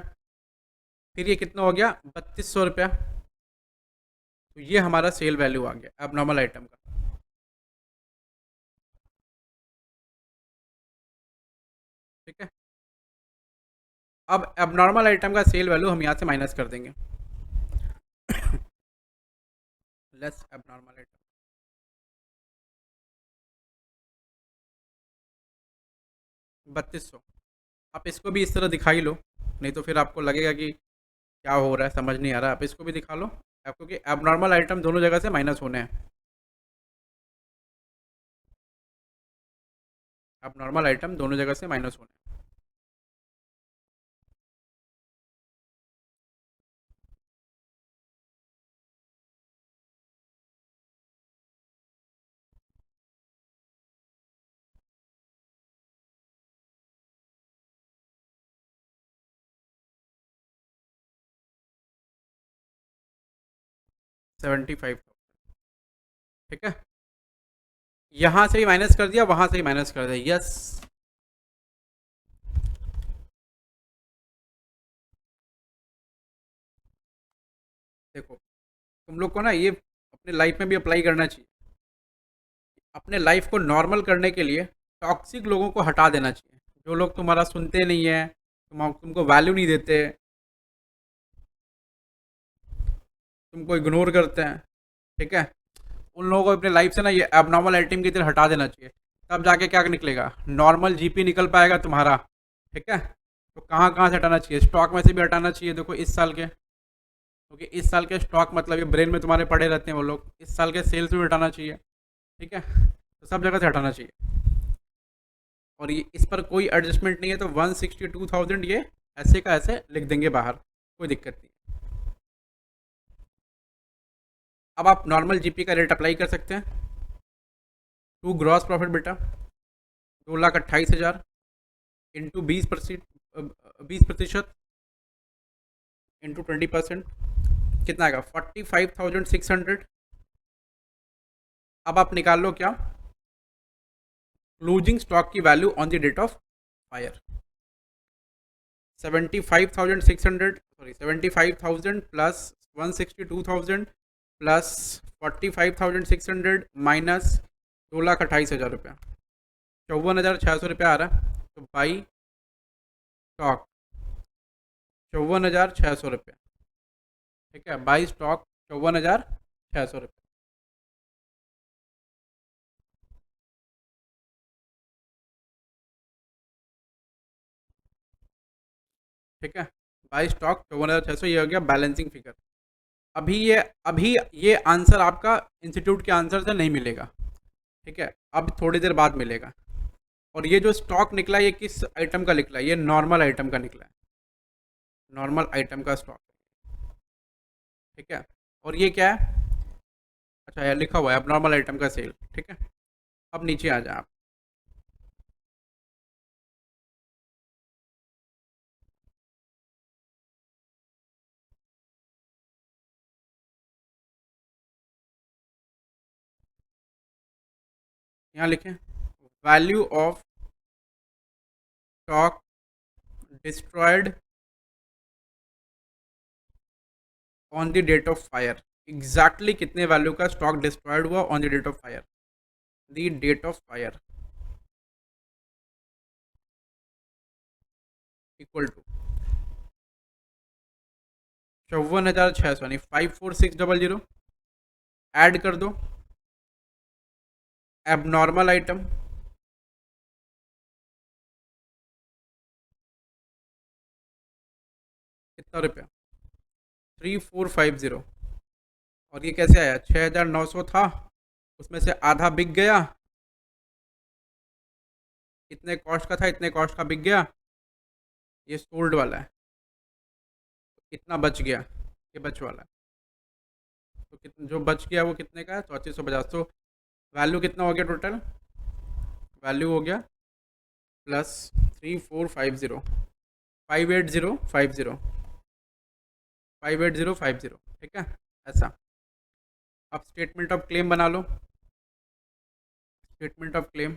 फिर ये कितना हो गया 3200 रुपया। तो ये हमारा सेल वैल्यू आ गया एबनॉर्मल आइटम का। ठीक है, अब एबनॉर्मल आइटम का सेल वैल्यू हम यहाँ से माइनस कर देंगे, लेस एबनॉर्मल आइटम, 3200। आप इसको भी इस तरह दिखा ही लो, नहीं तो फिर आपको लगेगा कि क्या हो रहा है, समझ नहीं आ रहा है। आप इसको भी दिखा लो आपको कि एबनॉर्मल आइटम दोनों जगह से माइनस होने हैं, एबनॉर्मल आइटम दोनों जगह से माइनस होने हैं। 75। ठीक है, यहाँ से ही माइनस कर दिया, वहाँ से ही माइनस कर दिया, यस। देखो तुम लोग को ना ये अपने लाइफ में भी अप्लाई करना चाहिए, अपने लाइफ को नॉर्मल करने के लिए टॉक्सिक लोगों को हटा देना चाहिए, जो लोग तुम्हारा सुनते नहीं है, तुमको वैल्यू नहीं देते, तुमको इग्नोर करते हैं। ठीक है, उन लोगों को अपने लाइफ से ना ये एबनॉर्मल आइटम की तरह हटा देना चाहिए, तब जाके क्या निकलेगा, नॉर्मल जीपी निकल पाएगा तुम्हारा। ठीक है, तो कहाँ कहाँ से हटाना चाहिए, स्टॉक में से भी हटाना चाहिए, देखो इस साल के, क्योंकि इस साल के स्टॉक मतलब ये ब्रेन में तुम्हारे पड़े रहते हैं वो लोग, इस साल के सेल्स भी हटाना चाहिए। ठीक है, तो सब जगह से हटाना चाहिए, और ये इस पर कोई एडजस्टमेंट नहीं है, तो 162,000 ये ऐसे का ऐसे लिख देंगे बाहर, कोई दिक्कत नहीं। अब आप नॉर्मल जीपी का रेट अप्लाई कर सकते हैं टू ग्रॉस प्रॉफिट बेटा, 2,28,000 इंटू 20%, इंटू 20%, कितना आएगा 45,600। अब आप निकाल लो क्या, क्लोजिंग स्टॉक की value on the date of fire, 75,600, sorry 75,000 plus 162,000 plus 45,600 minus 2,28,000 रुपया, 54,600 रुपया आ रहा है। तो बाई स्टॉक 54,600 रुपया। ठीक है, बाई स्टॉक 54,600 रुपया। ठीक है, बाई स्टॉक 54,600, ये हो गया बैलेंसिंग फिगर। अभी ये आंसर आपका इंस्टीट्यूट के आंसर से नहीं मिलेगा, ठीक है, अब थोड़ी देर बाद मिलेगा। और ये जो स्टॉक निकला ये किस आइटम का निकला है? ये नॉर्मल आइटम का निकला है, नॉर्मल आइटम का स्टॉक, ठीक है। और ये क्या है? अच्छा, यार लिखा हुआ है अब नॉर्मल आइटम का सेल, ठीक है। अब नीचे आ जाए आप। यहाँ लिखें value of stock destroyed on the date of fire. Exactly कितने वैल्यू का स्टॉक डिस्ट्रॉयड हुआ on the date of fire? The date of fire equal to 54,600 यानी 54600। ऐड कर दो एबनॉर्मल आइटम, कितना रुपया? 3450। और ये कैसे आया? 6,900 था, उसमें से आधा बिक गया, इतने कॉस्ट का था, इतने कॉस्ट का बिक गया, ये सोल्ड वाला है, इतना बच गया, ये बच वाला है। तो कितना जो बच गया वो कितने का है? 3450। तो वैल्यू कितना हो गया टोटल? वैल्यू हो गया प्लस 3450, 58050, 58050, ठीक है, ऐसा। अब स्टेटमेंट ऑफ क्लेम बना लो, statement of claim.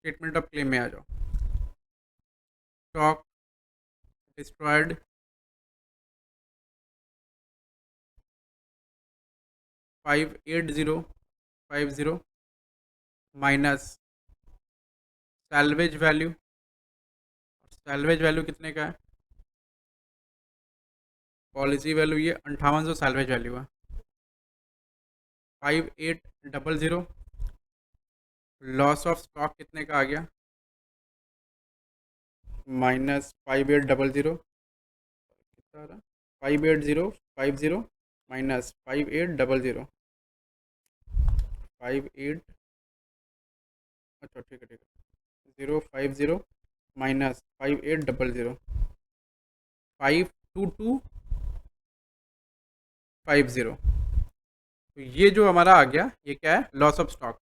Statement of claim में आ जाओ। Stock destroyed 58050 minus salvage value. Salvage value कितने का है? पॉलिसी वैल्यू ये 5800 सैल्वेज वैल्यू है। 5800 लॉस ऑफ स्टॉक कितने का आ गया? माइनस 5800, कितना आ रहा? 58050 माइनस 5800, 58, अच्छा ठीक है ठीक है, 050 माइनस 5800, 52250। तो ये जो हमारा आ गया ये क्या है? Loss of stock.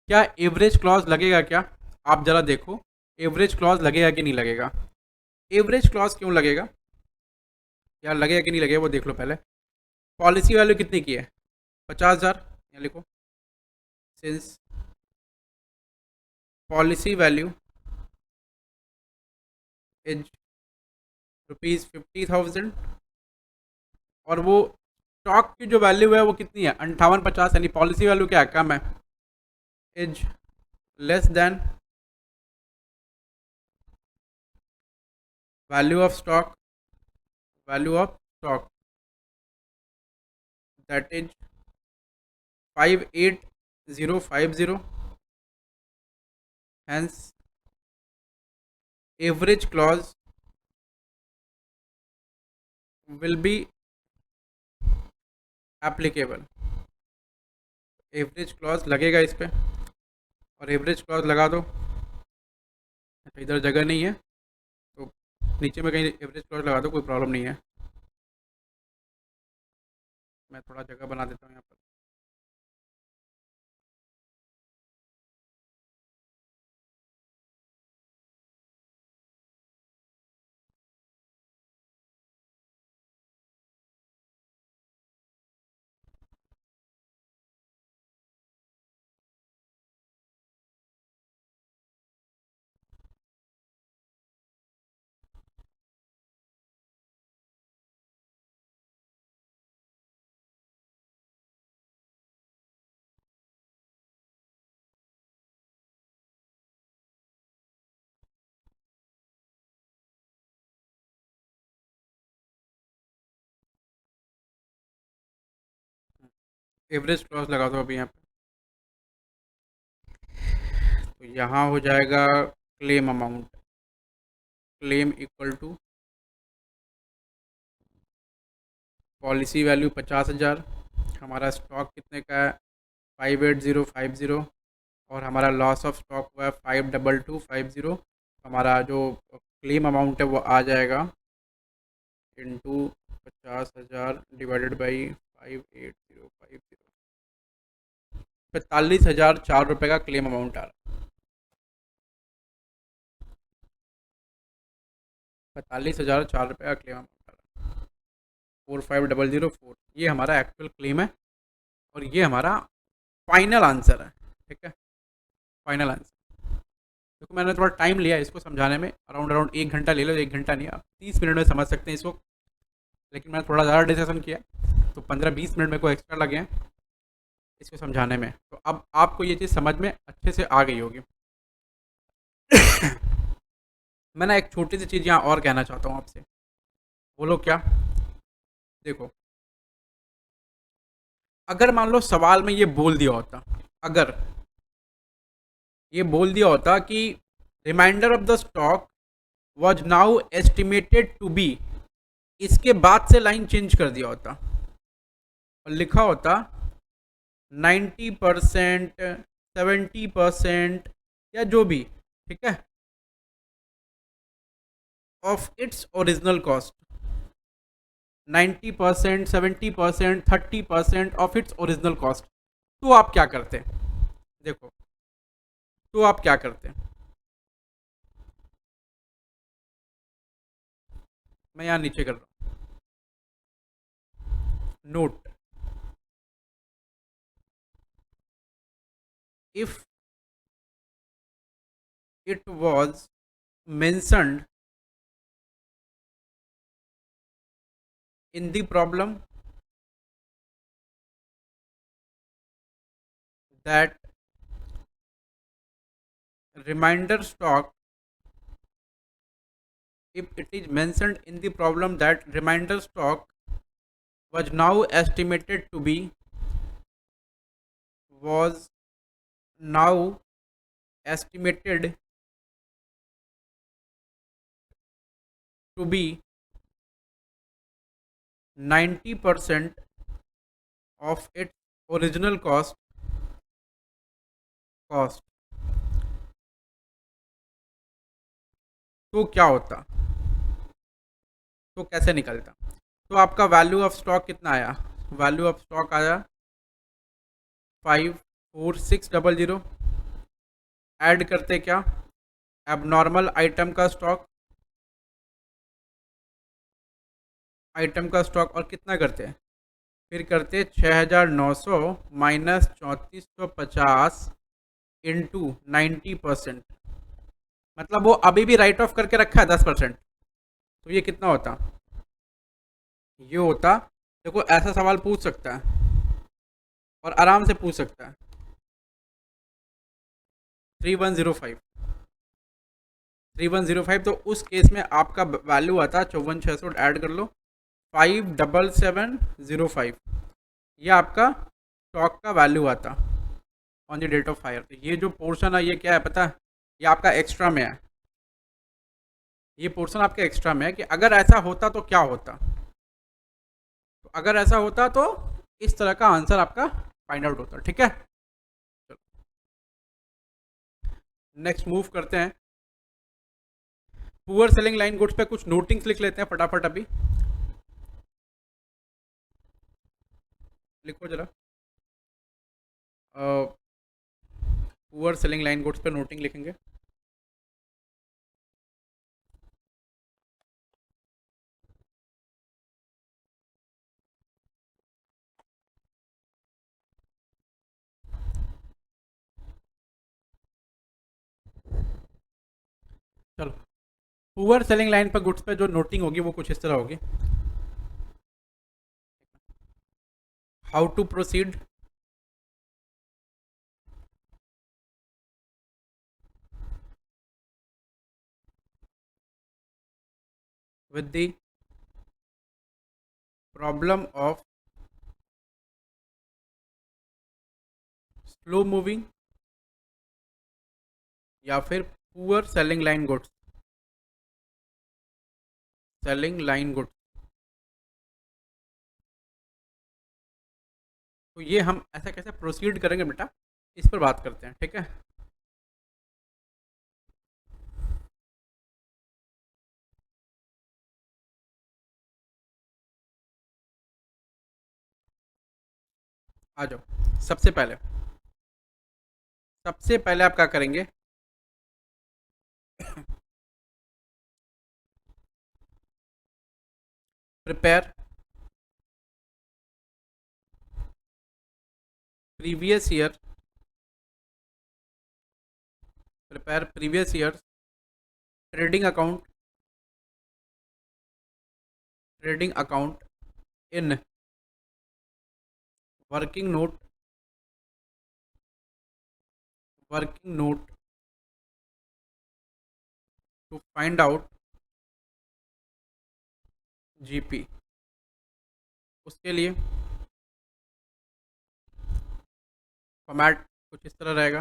क्या एवरेज क्लॉज लगेगा क्या? आप ज़रा देखो, एवरेज क्लॉज लगेगा कि नहीं लगेगा? एवरेज क्लॉज क्यों लगेगा यार? लगेगा कि नहीं लगेगा वो देख लो पहले। पॉलिसी वैल्यू कितनी की है? 50,000, यहाँ लिखो। सिंस पॉलिसी वैल्यू इज ₹50,000 और वो स्टॉक की जो वैल्यू है वो कितनी है? 5850, यानी पॉलिसी वैल्यू क्या है? कम है, is less than value of stock, value of stock that is 58050। hence average clause will be applicable। Average clause लगेगा इस पे, और एवरेज क्लॉज लगा दो। अच्छा, इधर जगह नहीं है तो नीचे में कहीं एवरेज क्लॉज लगा दो, कोई प्रॉब्लम नहीं है। मैं थोड़ा जगह बना देता हूँ यहाँ पर। एवरेज क्लॉज लगा दो अभी यहाँ पे। तो यहाँ हो जाएगा claim amount, claim equal to policy value 50,000, हमारा स्टॉक कितने का है 58050, और हमारा लॉस ऑफ स्टॉक हुआ है 52250। हमारा जो क्लेम अमाउंट है वो आ जाएगा इंटू 50,000 डिवाइडेड बाई 58050, 45,004 रुपये का क्लेम अमाउंट आ रहा है। 45,004 रुपये का क्लेम अमाउंट आ रहा है, 45004, ये हमारा एक्चुअल क्लेम है और ये हमारा फाइनल आंसर है। ठीक है, फाइनल आंसर। देखो मैंने थोड़ा टाइम लिया इसको समझाने में, अराउंड अराउंड 1 घंटा ले लो, 1 घंटा नहीं, आप 30 मिनट में समझ सकते हैं इसको, लेकिन मैंने थोड़ा ज़्यादा डिस्कशन किया तो 15-20 मिनट मेरे को एक्स्ट्रा लगे हैं इसको समझाने में। तो अब आपको ये चीज़ समझ में अच्छे से आ गई होगी। मैं ना एक छोटी सी चीज़ यहाँ और कहना चाहता हूँ आपसे, बोलो क्या। देखो, अगर मान लो सवाल में ये बोल दिया होता, अगर ये बोल दिया होता कि remainder of the stock was now estimated to be, इसके बाद से लाइन चेंज कर दिया होता और लिखा होता 90%, 70% या जो भी, ठीक है, of its original cost, 90%, 70%, 30% of its original cost, तो आप क्या करते? देखो, तो आप क्या करते? मैं यहाँ नीचे कर रहा हूँ note, if it was mentioned in the problem that reminder stock, if it is mentioned in the problem that reminder stock was now estimated to be, was now estimated to be 90% of its original cost, तो क्या होता, तो कैसे निकलता? तो आपका value of stock कितना आया? वैल्यू ऑफ स्टॉक आया 54600, ऐड करते क्या, एबनॉर्मल आइटम का स्टॉक, आइटम का स्टॉक, और कितना करते हैं, फिर करते 6,900 माइनस 3450 इंटू 90%, मतलब वो अभी भी राइट ऑफ करके रखा है 10%, तो ये कितना होता, ये होता, देखो ऐसा सवाल पूछ सकता है और आराम से पूछ सकता है, 3105, 3105, तो उस केस में आपका वैल्यू आता 54,600, ऐड कर लो 57705, ये आपका स्टॉक का वैल्यू आता on the date of fire. तो ये जो पोर्शन है ये क्या है पता है, ये आपका एक्स्ट्रा में है, ये पोर्शन आपके एक्स्ट्रा में है कि अगर ऐसा होता तो क्या होता, तो अगर ऐसा होता तो इस तरह का आंसर आपका फाइंड आउट होता। ठीक है, नेक्स्ट मूव करते हैं, पुअर सेलिंग लाइन गुड्स पे कुछ नोटिंग्स लिख लेते हैं फटाफट, अभी लिखो जरा, पुअर सेलिंग लाइन गुड्स पे नोटिंग लिखेंगे। चलो, पुअर सेलिंग लाइन पर गुड्स पे जो नोटिंग होगी वो कुछ इस तरह होगी, how to proceed, with the problem of slow moving या फिर poor selling line goods, selling line goods. तो ये हम ऐसा कैसे प्रोसीड करेंगे बेटा, इस पर बात करते हैं, ठीक है। आ जाओ। सबसे पहले आप क्या करेंगे, prepare previous year, prepare previous year trading account, trading account in working note, working note to find out GP. उसके लिए फॉर्मेट कुछ इस तरह रहेगा।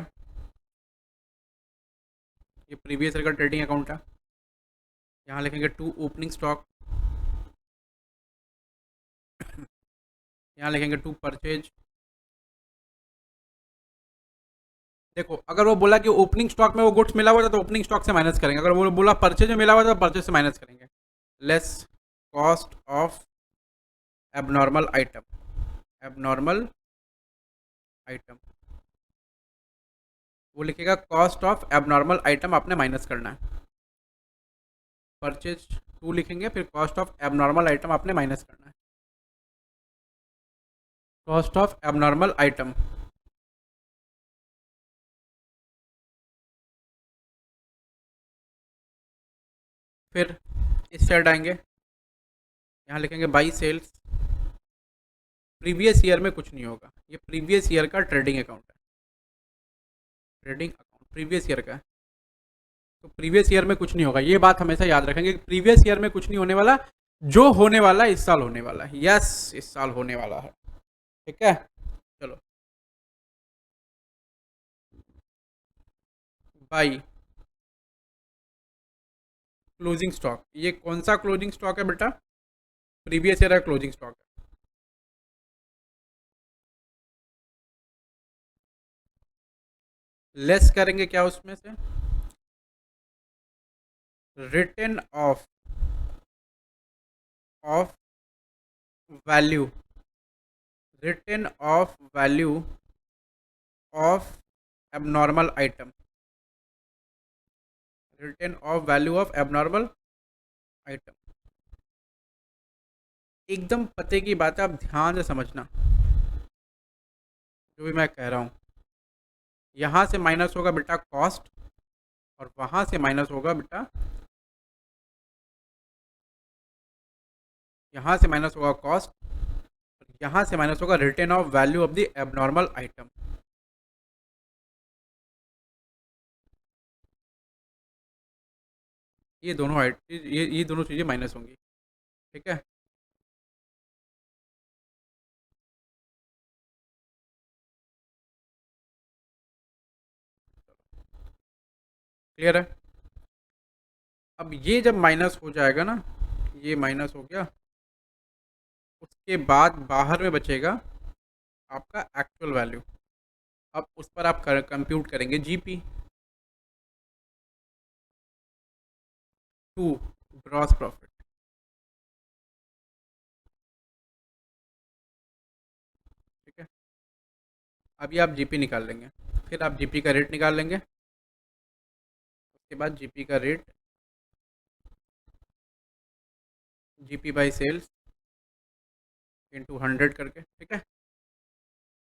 ये प्रीवियस ईयर का ट्रेडिंग अकाउंट है। यहाँ लिखेंगे टू ओपनिंग स्टॉक, यहाँ लिखेंगे टू परचेज। देखो, अगर वो बोला कि ओपनिंग स्टॉक में वो गुड्स मिला हुआ था तो ओपनिंग स्टॉक से माइनस करेंगे, अगर वो बोला परचेज में मिला हुआ था तो परचेज से माइनस करेंगे। Less cost of abnormal item, abnormal item, वो लिखेगा कॉस्ट ऑफ एबनॉर्मल आइटम आपने माइनस करना है। परचेज टू लिखेंगे, फिर कॉस्ट ऑफ एबनॉर्मल आइटम आपने माइनस करना है। कॉस्ट ऑफ एबनॉर्मल आइटम, फिर इस साइड आएंगे, यहाँ लिखेंगे बाई सेल्स। प्रीवियस ईयर में कुछ नहीं होगा, ये प्रीवियस ईयर का ट्रेडिंग अकाउंट है, ट्रेडिंग अकाउंट प्रीवियस ईयर का है, तो प्रीवियस ईयर में कुछ नहीं होगा। ये बात हमेशा याद रखेंगे कि प्रीवियस ईयर में कुछ नहीं होने वाला, जो होने वाला इस साल होने वाला है। यस, इस साल होने वाला है, ठीक है। चलो, बाई क्लोजिंग स्टॉक, ये कौन सा क्लोजिंग स्टॉक है बेटा, प्रीवियस ईयर का क्लोजिंग स्टॉक है। लेस करेंगे क्या उसमें से, return of value, return of value of abnormal item, return of value of abnormal item. एकदम पते की बात है, आप ध्यान से समझना जो भी मैं कह रहा हूँ। यहाँ से माइनस होगा बेटा कॉस्ट, और वहाँ से माइनस होगा बेटा, यहाँ से माइनस होगा कॉस्ट, और यहाँ से माइनस होगा return of value of the abnormal item. ये दोनों ये दोनों चीज़ें माइनस होंगी, ठीक है। क्लियर है। अब ये जब माइनस हो जाएगा ना, ये माइनस हो गया, उसके बाद बाहर में बचेगा आपका एक्चुअल वैल्यू। अब उस पर आप कंप्यूट करेंगे जीपी टू ग्रॉस प्रॉफिट, ठीक है। अभी आप जीपी निकाल लेंगे, फिर आप जीपी का रेट निकाल लेंगे, उसके बाद जीपी का rate, GP by sales into 100 करके, ठीक है।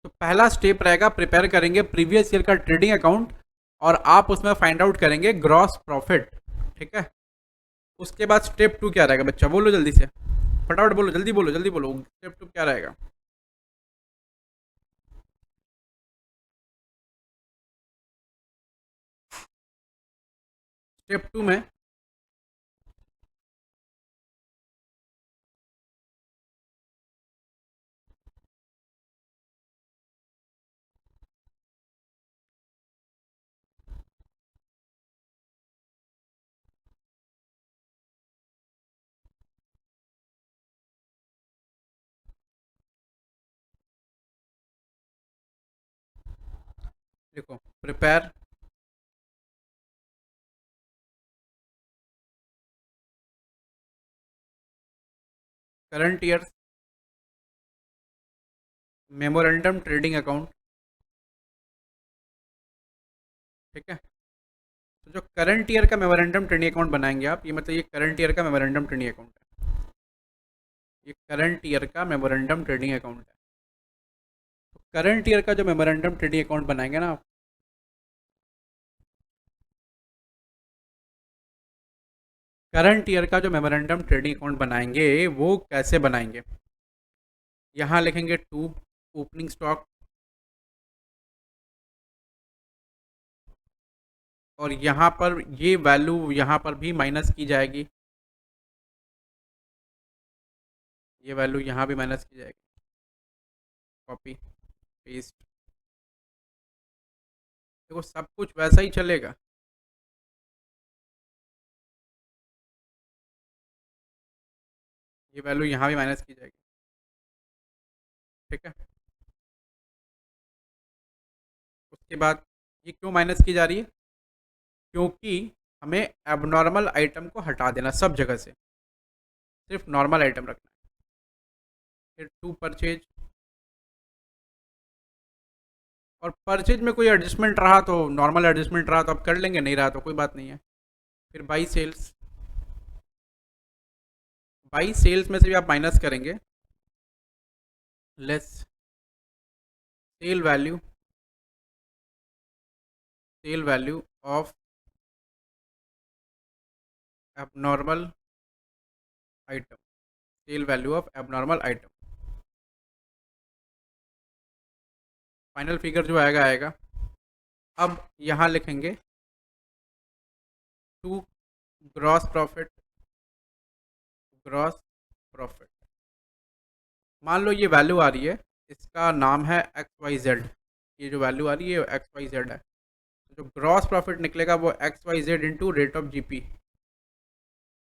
तो पहला स्टेप रहेगा, प्रिपेयर करेंगे प्रीवियस ईयर का ट्रेडिंग अकाउंट, और आप उसमें फाइंड आउट करेंगे ग्रॉस प्रॉफिट, ठीक है। उसके बाद स्टेप टू क्या रहेगा बच्चा, बोलो जल्दी से, फटाफट बोलो, जल्दी बोलो, जल्दी बोलो, स्टेप टू क्या रहेगा। स्टेप टू में देखो, prepare current year memorandum trading account. ठीक है, तो जो करंट ईयर का मेमोरेंडम ट्रेडिंग अकाउंट बनाएंगे आप, ये मतलब ये करंट ईयर का मेमोरेंडम ट्रेडिंग अकाउंट है, ये करंट ईयर का मेमोरेंडम ट्रेडिंग अकाउंट है। तो करंट ईयर का जो मेमोरेंडम ट्रेडिंग अकाउंट बनाएंगे ना, करंट ईयर का जो मेमोरेंडम ट्रेडिंग अकाउंट बनाएंगे वो कैसे बनाएंगे? यहाँ लिखेंगे टू ओपनिंग स्टॉक, और यहाँ पर ये वैल्यू यहाँ पर भी माइनस की जाएगी, ये वैल्यू यहाँ भी माइनस की जाएगी। कॉपी पेस्ट, देखो सब कुछ वैसा ही चलेगा। ये वैल्यू यहाँ भी माइनस की जाएगी। ठीक है, उसके बाद ये क्यों माइनस की जा रही है? क्योंकि हमें एबनॉर्मल आइटम को हटा देना सब जगह से, सिर्फ नॉर्मल आइटम रखना है। फिर टू परचेज, और परचेज में कोई एडजस्टमेंट रहा तो नॉर्मल एडजस्टमेंट रहा तो आप कर लेंगे, नहीं रहा तो कोई बात नहीं है। फिर बाई सेल्स, बाई सेल्स में से भी आप माइनस करेंगे, less sale value, sale value of abnormal item, sale value of abnormal item. Final figure जो आएगा आएगा। अब यहाँ लिखेंगे to gross profit, gross profit. मान लो ये वैल्यू आ रही है, इसका नाम है एक्स वाई जेड, ये जो वैल्यू आ रही है एक्स वाई जेड है। तो जो ग्रॉस प्रॉफिट निकलेगा वो x y z into rate of GP,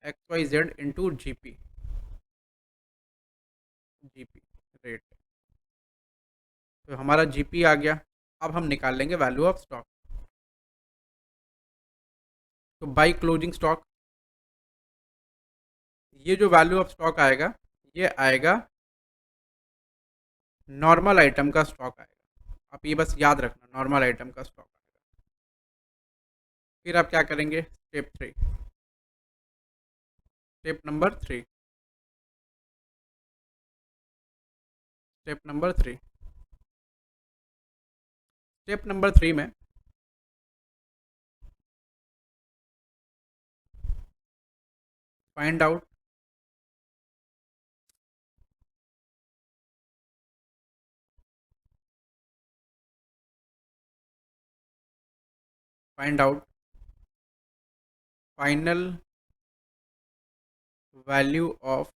x y z into GP, GP rate. तो हमारा जीपी आ गया। अब हम निकाल लेंगे वैल्यू ऑफ स्टॉक। तो बाई क्लोजिंग स्टॉक, ये जो वैल्यू ऑफ स्टॉक आएगा ये आएगा नॉर्मल आइटम का स्टॉक आएगा। आप ये बस याद रखना, नॉर्मल आइटम का स्टॉक आएगा। फिर आप क्या करेंगे? Step three, step number three, step number three, step number three में find out find out final value of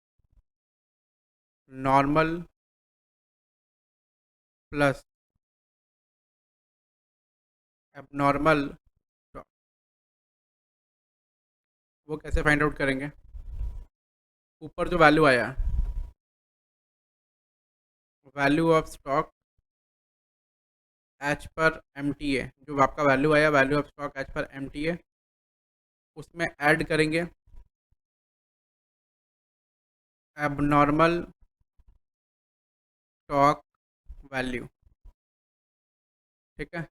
normal plus abnormal stock. वो कैसे फाइंड आउट करेंगे? ऊपर जो वैल्यू आया, वैल्यू ऑफ स्टॉक एच पर एम टी ए, जो आपका वैल्यू आया वैल्यू ऑफ स्टॉक एच पर एम टी ए, उसमें ऐड करेंगे एबनॉर्मल स्टॉक वैल्यू। ठीक है,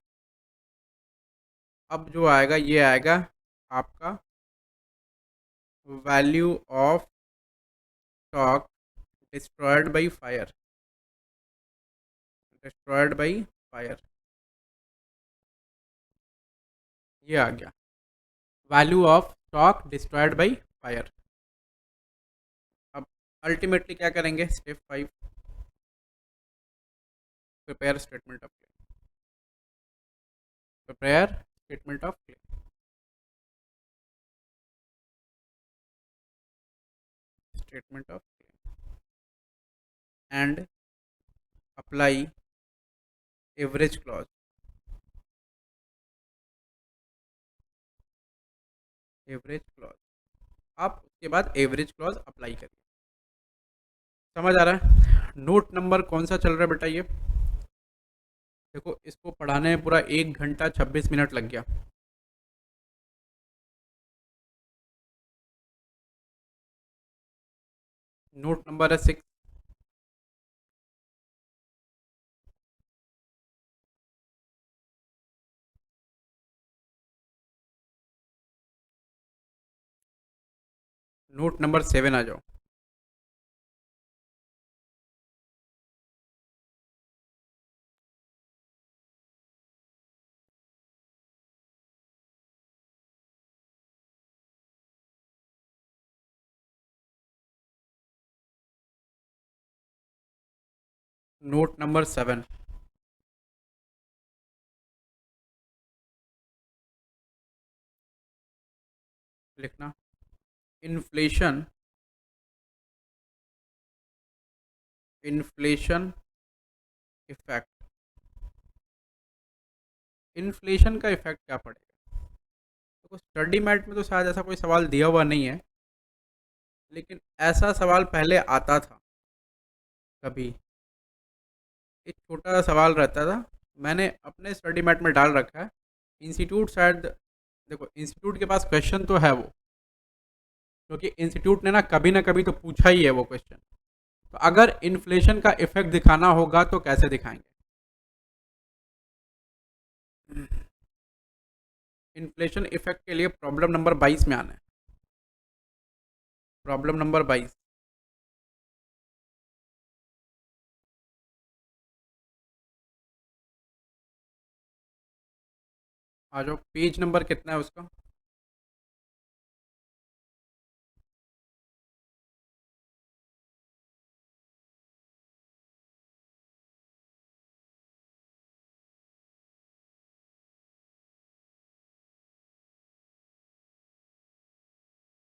अब जो आएगा ये आएगा आपका value of stock destroyed by fire, destroyed by fire, ये आ गया value of stock destroyed by fire. अब अल्टीमेटली क्या करेंगे? Step five, prepare statement of claim, prepare statement of claim, statement of claim and apply average clause, average clause. आप उसके बाद average clause apply करिए। समझ आ रहा है? नोट नंबर कौन सा चल रहा है बेटा? ये देखो इसको पढ़ाने में पूरा 1 घंटा 26 मिनट लग गया। नोट नंबर है 6। नोट नंबर 7 आ जाओ। Note number 7। लिखना, इन्फ्लेशन, इन्फ्लेशन इफेक्ट। इन्फ्लेशन का इफेक्ट क्या पड़ेगा? देखो स्टडी मैट में तो शायद ऐसा कोई सवाल दिया हुआ नहीं है, लेकिन ऐसा सवाल पहले आता था कभी। एक छोटा सा सवाल रहता था, मैंने अपने स्टडी मैट में डाल रखा है। इंस्टीट्यूट शायद, देखो इंस्टीट्यूट के पास क्वेश्चन तो है वो, क्योंकि इंस्टीट्यूट ने ना कभी तो पूछा ही है वो क्वेश्चन। तो अगर इन्फ्लेशन का इफेक्ट दिखाना होगा तो कैसे दिखाएंगे? इन्फ्लेशन इफेक्ट के लिए प्रॉब्लम नंबर 22 में आना है। Problem number 22। आ जाओ, पेज नंबर कितना है उसका?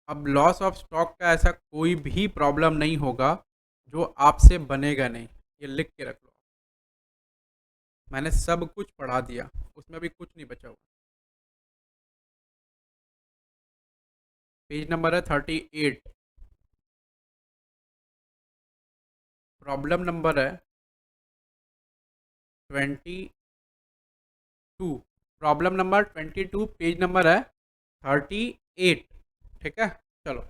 अब लॉस ऑफ स्टॉक का ऐसा कोई भी प्रॉब्लम नहीं होगा जो आपसे बनेगा नहीं, ये लिख के रख लो। मैंने सब कुछ पढ़ा दिया, उसमें भी कुछ नहीं बचा हुआ। पेज नंबर है 38। प्रॉब्लम नंबर है 22। प्रॉब्लम नंबर 22, पेज नंबर है 38। ठीक है, चलो।